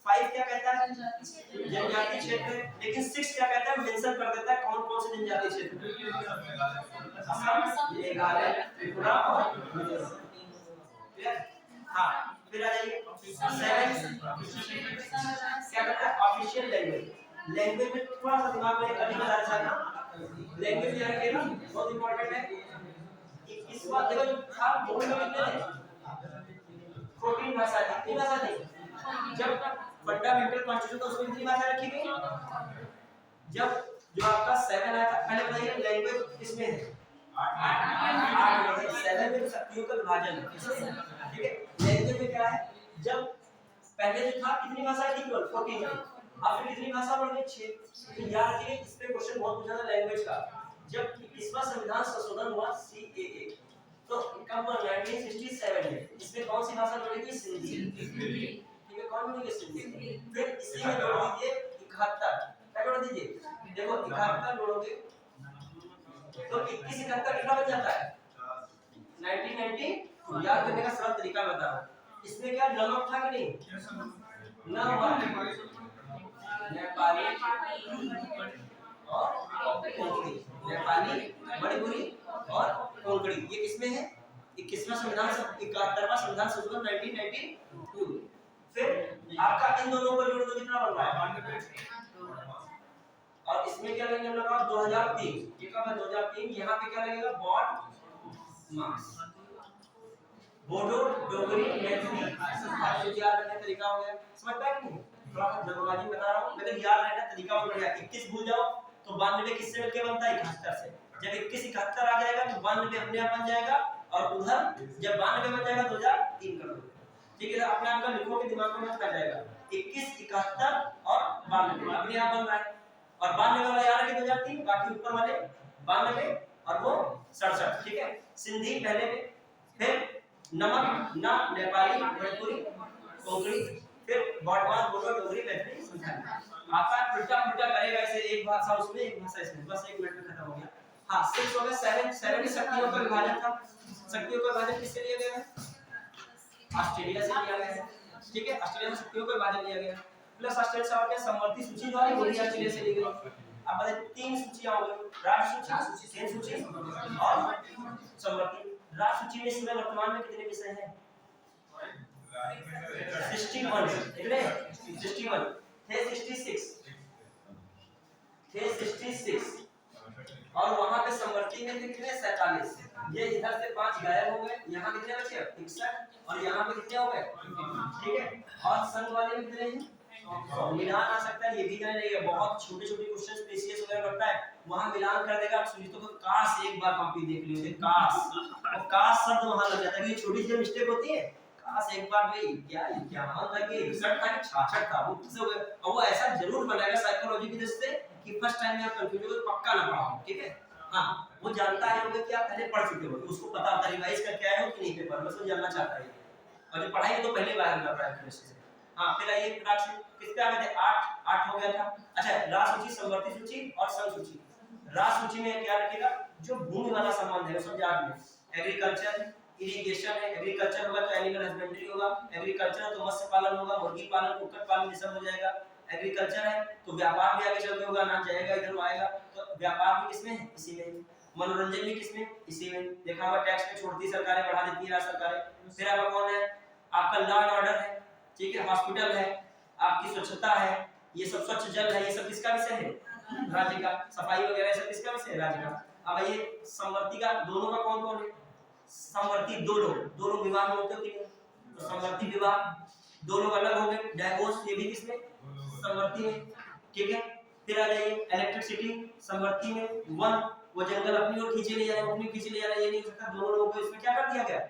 5 5 क्या कहता है? जनजाति क्षेत्र। जनजाति क्षेत्र। लेकिन 6 क्या कहता है? मेंशन कर देता है कौन कौन से जनजाति क्षेत्र। असम, मेघालय, त्रिपुरा और मिजोरम। क्लियर? हाँ, फिर आ जाइए 7 क्या कहता है? Official language. लैंग्वेज में थोड़ा सा दिमाग में अभी बता रहा था, लैंग्वेज याद रखिएगा, बहुत इंपॉर्टेंट है। इस बात देखो जो था बोल में कितने थे? 14 भाषा थी। कितनी भाषा थी? जब फंडामेंटल कॉन्स्टिट्यूशन था उसमें कितनी भाषा रखी गई? जब जो आपका 7 आया था, पहले बताइए लैंग्वेज किसमें है? 8 में है। 7 में शक्तियों का विभाजन है, ठीक है। लैंग्वेज में क्या है? जब पहले जो था कितनी भाषा थी? केवल 14 थी। अब फिर कितनी भाषा बढ़ गई? 6। तो याद रखिए इस पे क्वेश्चन बहुत पूछा था लैंग्वेज का। जब 21वां संविधान संशोधन हुआ सीएए, तो कब 1967 में इसमें कौन सी भाषा जोड़ेगी? सिंधी। ठीक है, कौन जोड़ेगी? सिंधी। फिर इसी में जोड़ दीजिए 71। क्या जोड़ दीजिए? देखो 71 जोड़ोगे तो 21 71 कितना बन जाता है? 1990। याद करने का सरल तरीका बता रहा हूं। इसमें क्या नमक था कि नहीं? ना हुआ। नेपाली और कोंकणी। नेपाली, मणिपुरी और कोंकणी ये किसमें है? 21वां संविधान 71वां संविधान संशोधन 1992। फिर आपका इन दोनों को जोड़ दो कितना बन रहा है? और इसमें क्या लगेगा? लगा 2003। ये कब है? 2003। यहाँ पे क्या लगेगा? Bond marks. बोडो, डोगरी, मैथिली, आपको याद रखने का तरीका हो गया। समझ पाए कि नहीं? थोड़ा सा जल्दबाजी में बता रहा हूँ, लेकिन याद रहना तरीका बहुत बढ़िया। 21 भूल जाओ तो 92 किससे मिलके बनता है? 71 से। जब 21 71 आ जाएगा तो 92 अपने आप बन जाएगा, और उधर जब 92 बन जाएगा 2003 कर दो। ठीक है, अपने आप का लिखो के दिमाग में मत आ जाएगा। 21 71 और 92 अपने आप बन रहा है। और 92 वाला याद रखिए 2003, बाकी ऊपर वाले 92 और वो 67। ठीक है, सिंधी पहले में, फिर नमक ना, नेपाली, मणिपुरी, कोंकणी, फिर बॉडवान, बोडो, डोगरी, मैथिली, सिंधी। आपका उल्टा पुल्टा करेगा ऐसे, एक भाषा उसमें एक भाषा इसमें, बस 1 मिनट में खत्म हो गया। हाँ 6 हो गया। 7 शक्तियों का विभाजन था। शक्तियों का विभाजन किससे लिया गया है? ऑस्ट्रेलिया से लिया गया है। ठीक है, ऑस्ट्रेलिया में शक्तियों का विभाजन लिया गया। प्लस ऑस्ट्रेलिया से और क्या समवर्ती सूची द्वारा वो ऑस्ट्रेलिया से ली गई। अब बताइए 3 सूचियां हो गई, राज्य सूची, केंद्र सूची और समवर्ती। राज्य सूची में इस समय वर्तमान में कितने विषय हैं? 61। कितने? 61 थे। 66 और वहां पे समवर्ती में कितने? 47। ये इधर से 5 गायब हो गए, यहाँ कितने बचे? 61 और यहाँ पे कितने हो गए? ठीक है, और संघ वाले में कितने हैं? मिलान आ सकता है, ये भी नहीं है। बहुत छोटे छोटे क्वेश्चन पीसीएस वगैरह करता है, वहां मिलान कर देगा। सुनीतों को काश एक बार कॉपी देख ली, काश, और काश शब्द वहां लग जाता है। ये छोटी सी मिस्टेक होती है, काश एक बार भाई क्या मान था कि 61 था कि 66 था, वो किससे हो गया। और वो ऐसा जरूर बनाएगा साइकोलॉजी की दृष्टि से कि फर्स्ट टाइम में आप कंफ्यूज हो पक्का ना पढ़ा हो। ठीक है, हां वो जानता है कि आप पहले पढ़ चुके हो, उसको पता होता है रिवाइज करके आए हो कि नहीं पेपर, बस वो जानना चाहता है। और जो पढ़ाई तो पहले बार कर रहा है केमिस्ट्री से। हां फिर आइए राशि किसका आ गए? 8 हो गया था। अच्छा, राज सूची, समवर्ती सूची और संघ सूची। राज सूची में क्या रखेगा? जो भूमि वाला संबंध है सब याद में। एग्रीकल्चर, इरिगेशन है, एग्रीकल्चर होगा तो एनिमल हस्बेंड्री होगा, एग्रीकल्चर है तो मत्स्य पालन होगा, मुर्गी पालन, कुक्कुट पालन, ये सब हो जाएगा। एग्रीकल्चर है तो व्यापार भी आगे चल के होगा, ना जाएगा इधर आएगा। तो व्यापार भी किसमें है? इसी में। मनोरंजन भी किसमें? इसी में। देखा होगा टैक्स में छोड़ती सरकारें, बढ़ा देती है राज्य सरकारें। फिर आपका कौन है? आपका लॉ एंड ऑर्डर है, ठीक है, हॉस्पिटल है, आपकी स्वच्छता है, ये सब स्वच्छ जल है, ये सब किसका विषय है? राज्य का। सफाई वगैरह सब किसका विषय है? राज्य का। अब ये समवर्ती का दोनों का कौन कौन है? समवर्ती दो लोग विवाह में होते हो कि नहीं? तो समवर्ती विवाह, दो लोग अलग हो गए, डाइवोर्स, ये भी किसमें? समवर्ती में। ठीक है, फिर आ जाइए इलेक्ट्रिसिटी, समवर्ती में। वन, वो जंगल अपनी ओर खींचे ले जा रहे हैं, अपनी खींचे ले जा रहे हैं, ये नहीं हो सकता। दोनों लोगों को इसमें क्या कर दिया गया?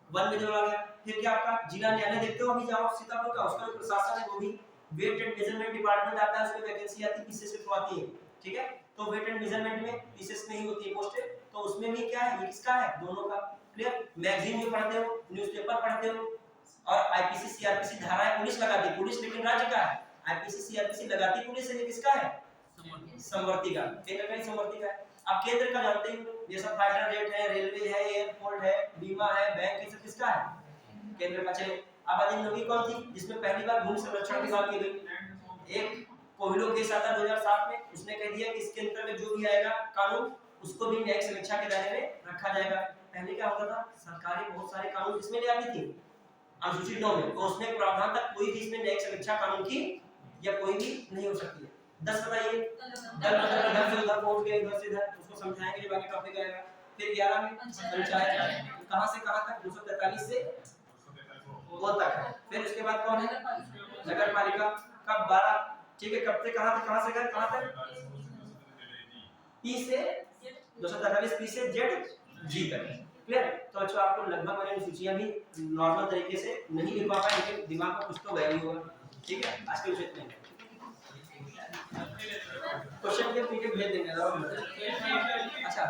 वन में जोड़ा गया। फिर क्या आपका जिला न्यायालय देखते हो, अभी जाओ सीतापुर का, उसका प्रशासन है वो भी वेट एंड मेजरमेंट डिपार्टमेंट आता है, उसमें वैकेंसी आती है, पीसीएस में आती है। ठीक है, तो वेट एंड मेजरमेंट में पीसीएस में ही होती है पोस्ट, तो उसमें भी क्या है? ये किसका है? दोनों का। क्लियर? मैगजीन में पढ़ते हो, न्यूज़पेपर पढ़ते हो, और आईपीसी सीआरपीसी धाराएं पुलिस लगाती है, पुलिस लेकिन राज्य का है। आईपीसी सीआरपीसी लगाती पुलिस है, ये किसका है? समवर्ती का। केंद्र का ही समवर्ती का है। आप केंद्र का जानते हो, ये सब फाइटर जेट है, रेलवे है, एयरपोर्ट है, बीमा है, बैंक, ये सब किसका है? केंद्र का। चले आबादी नौवीं कौन थी जिसमें पहली बार भूमि संरक्षण की बात की गई? एक कोहिलो केस आता 2007 में, उसने कह दिया कि इसके अंतर्गत जो भी आएगा कानून उसको भी न्यायिक समीक्षा के दायरे में रखा जाएगा। पहले क्या होता था, सरकारें बहुत सारे कानून इसमें ले आती थी अनुसूची 9 में, तो उसमें प्रावधान था कोई भी इसमें न्यायिक समीक्षा कानून की या कोई भी नहीं हो सकती है। 10 बताइए, दल मतलब इधर से उधर पहुंच गए, इधर से इधर, उसको समझाएंगे जब आगे टॉपिक आएगा। फिर 11 में पंचायत, कहां से कहां तक, 243 से वो तक है। फिर उसके बाद कौन है, नगर पालिका। कब 12, ठीक है, कब से कहां गए, कहां तक, पी से 243 पी से जेड जी तक। क्लियर? तो अच्छा आपको लगभग मैंने सूचियां भी नॉर्मल तरीके से नहीं लिख पाया, लेकिन दिमाग में कुछ तो गया ही होगा। ठीक है, आज के विषय में क्वेश्चन के पीके भेज देंगे। अच्छा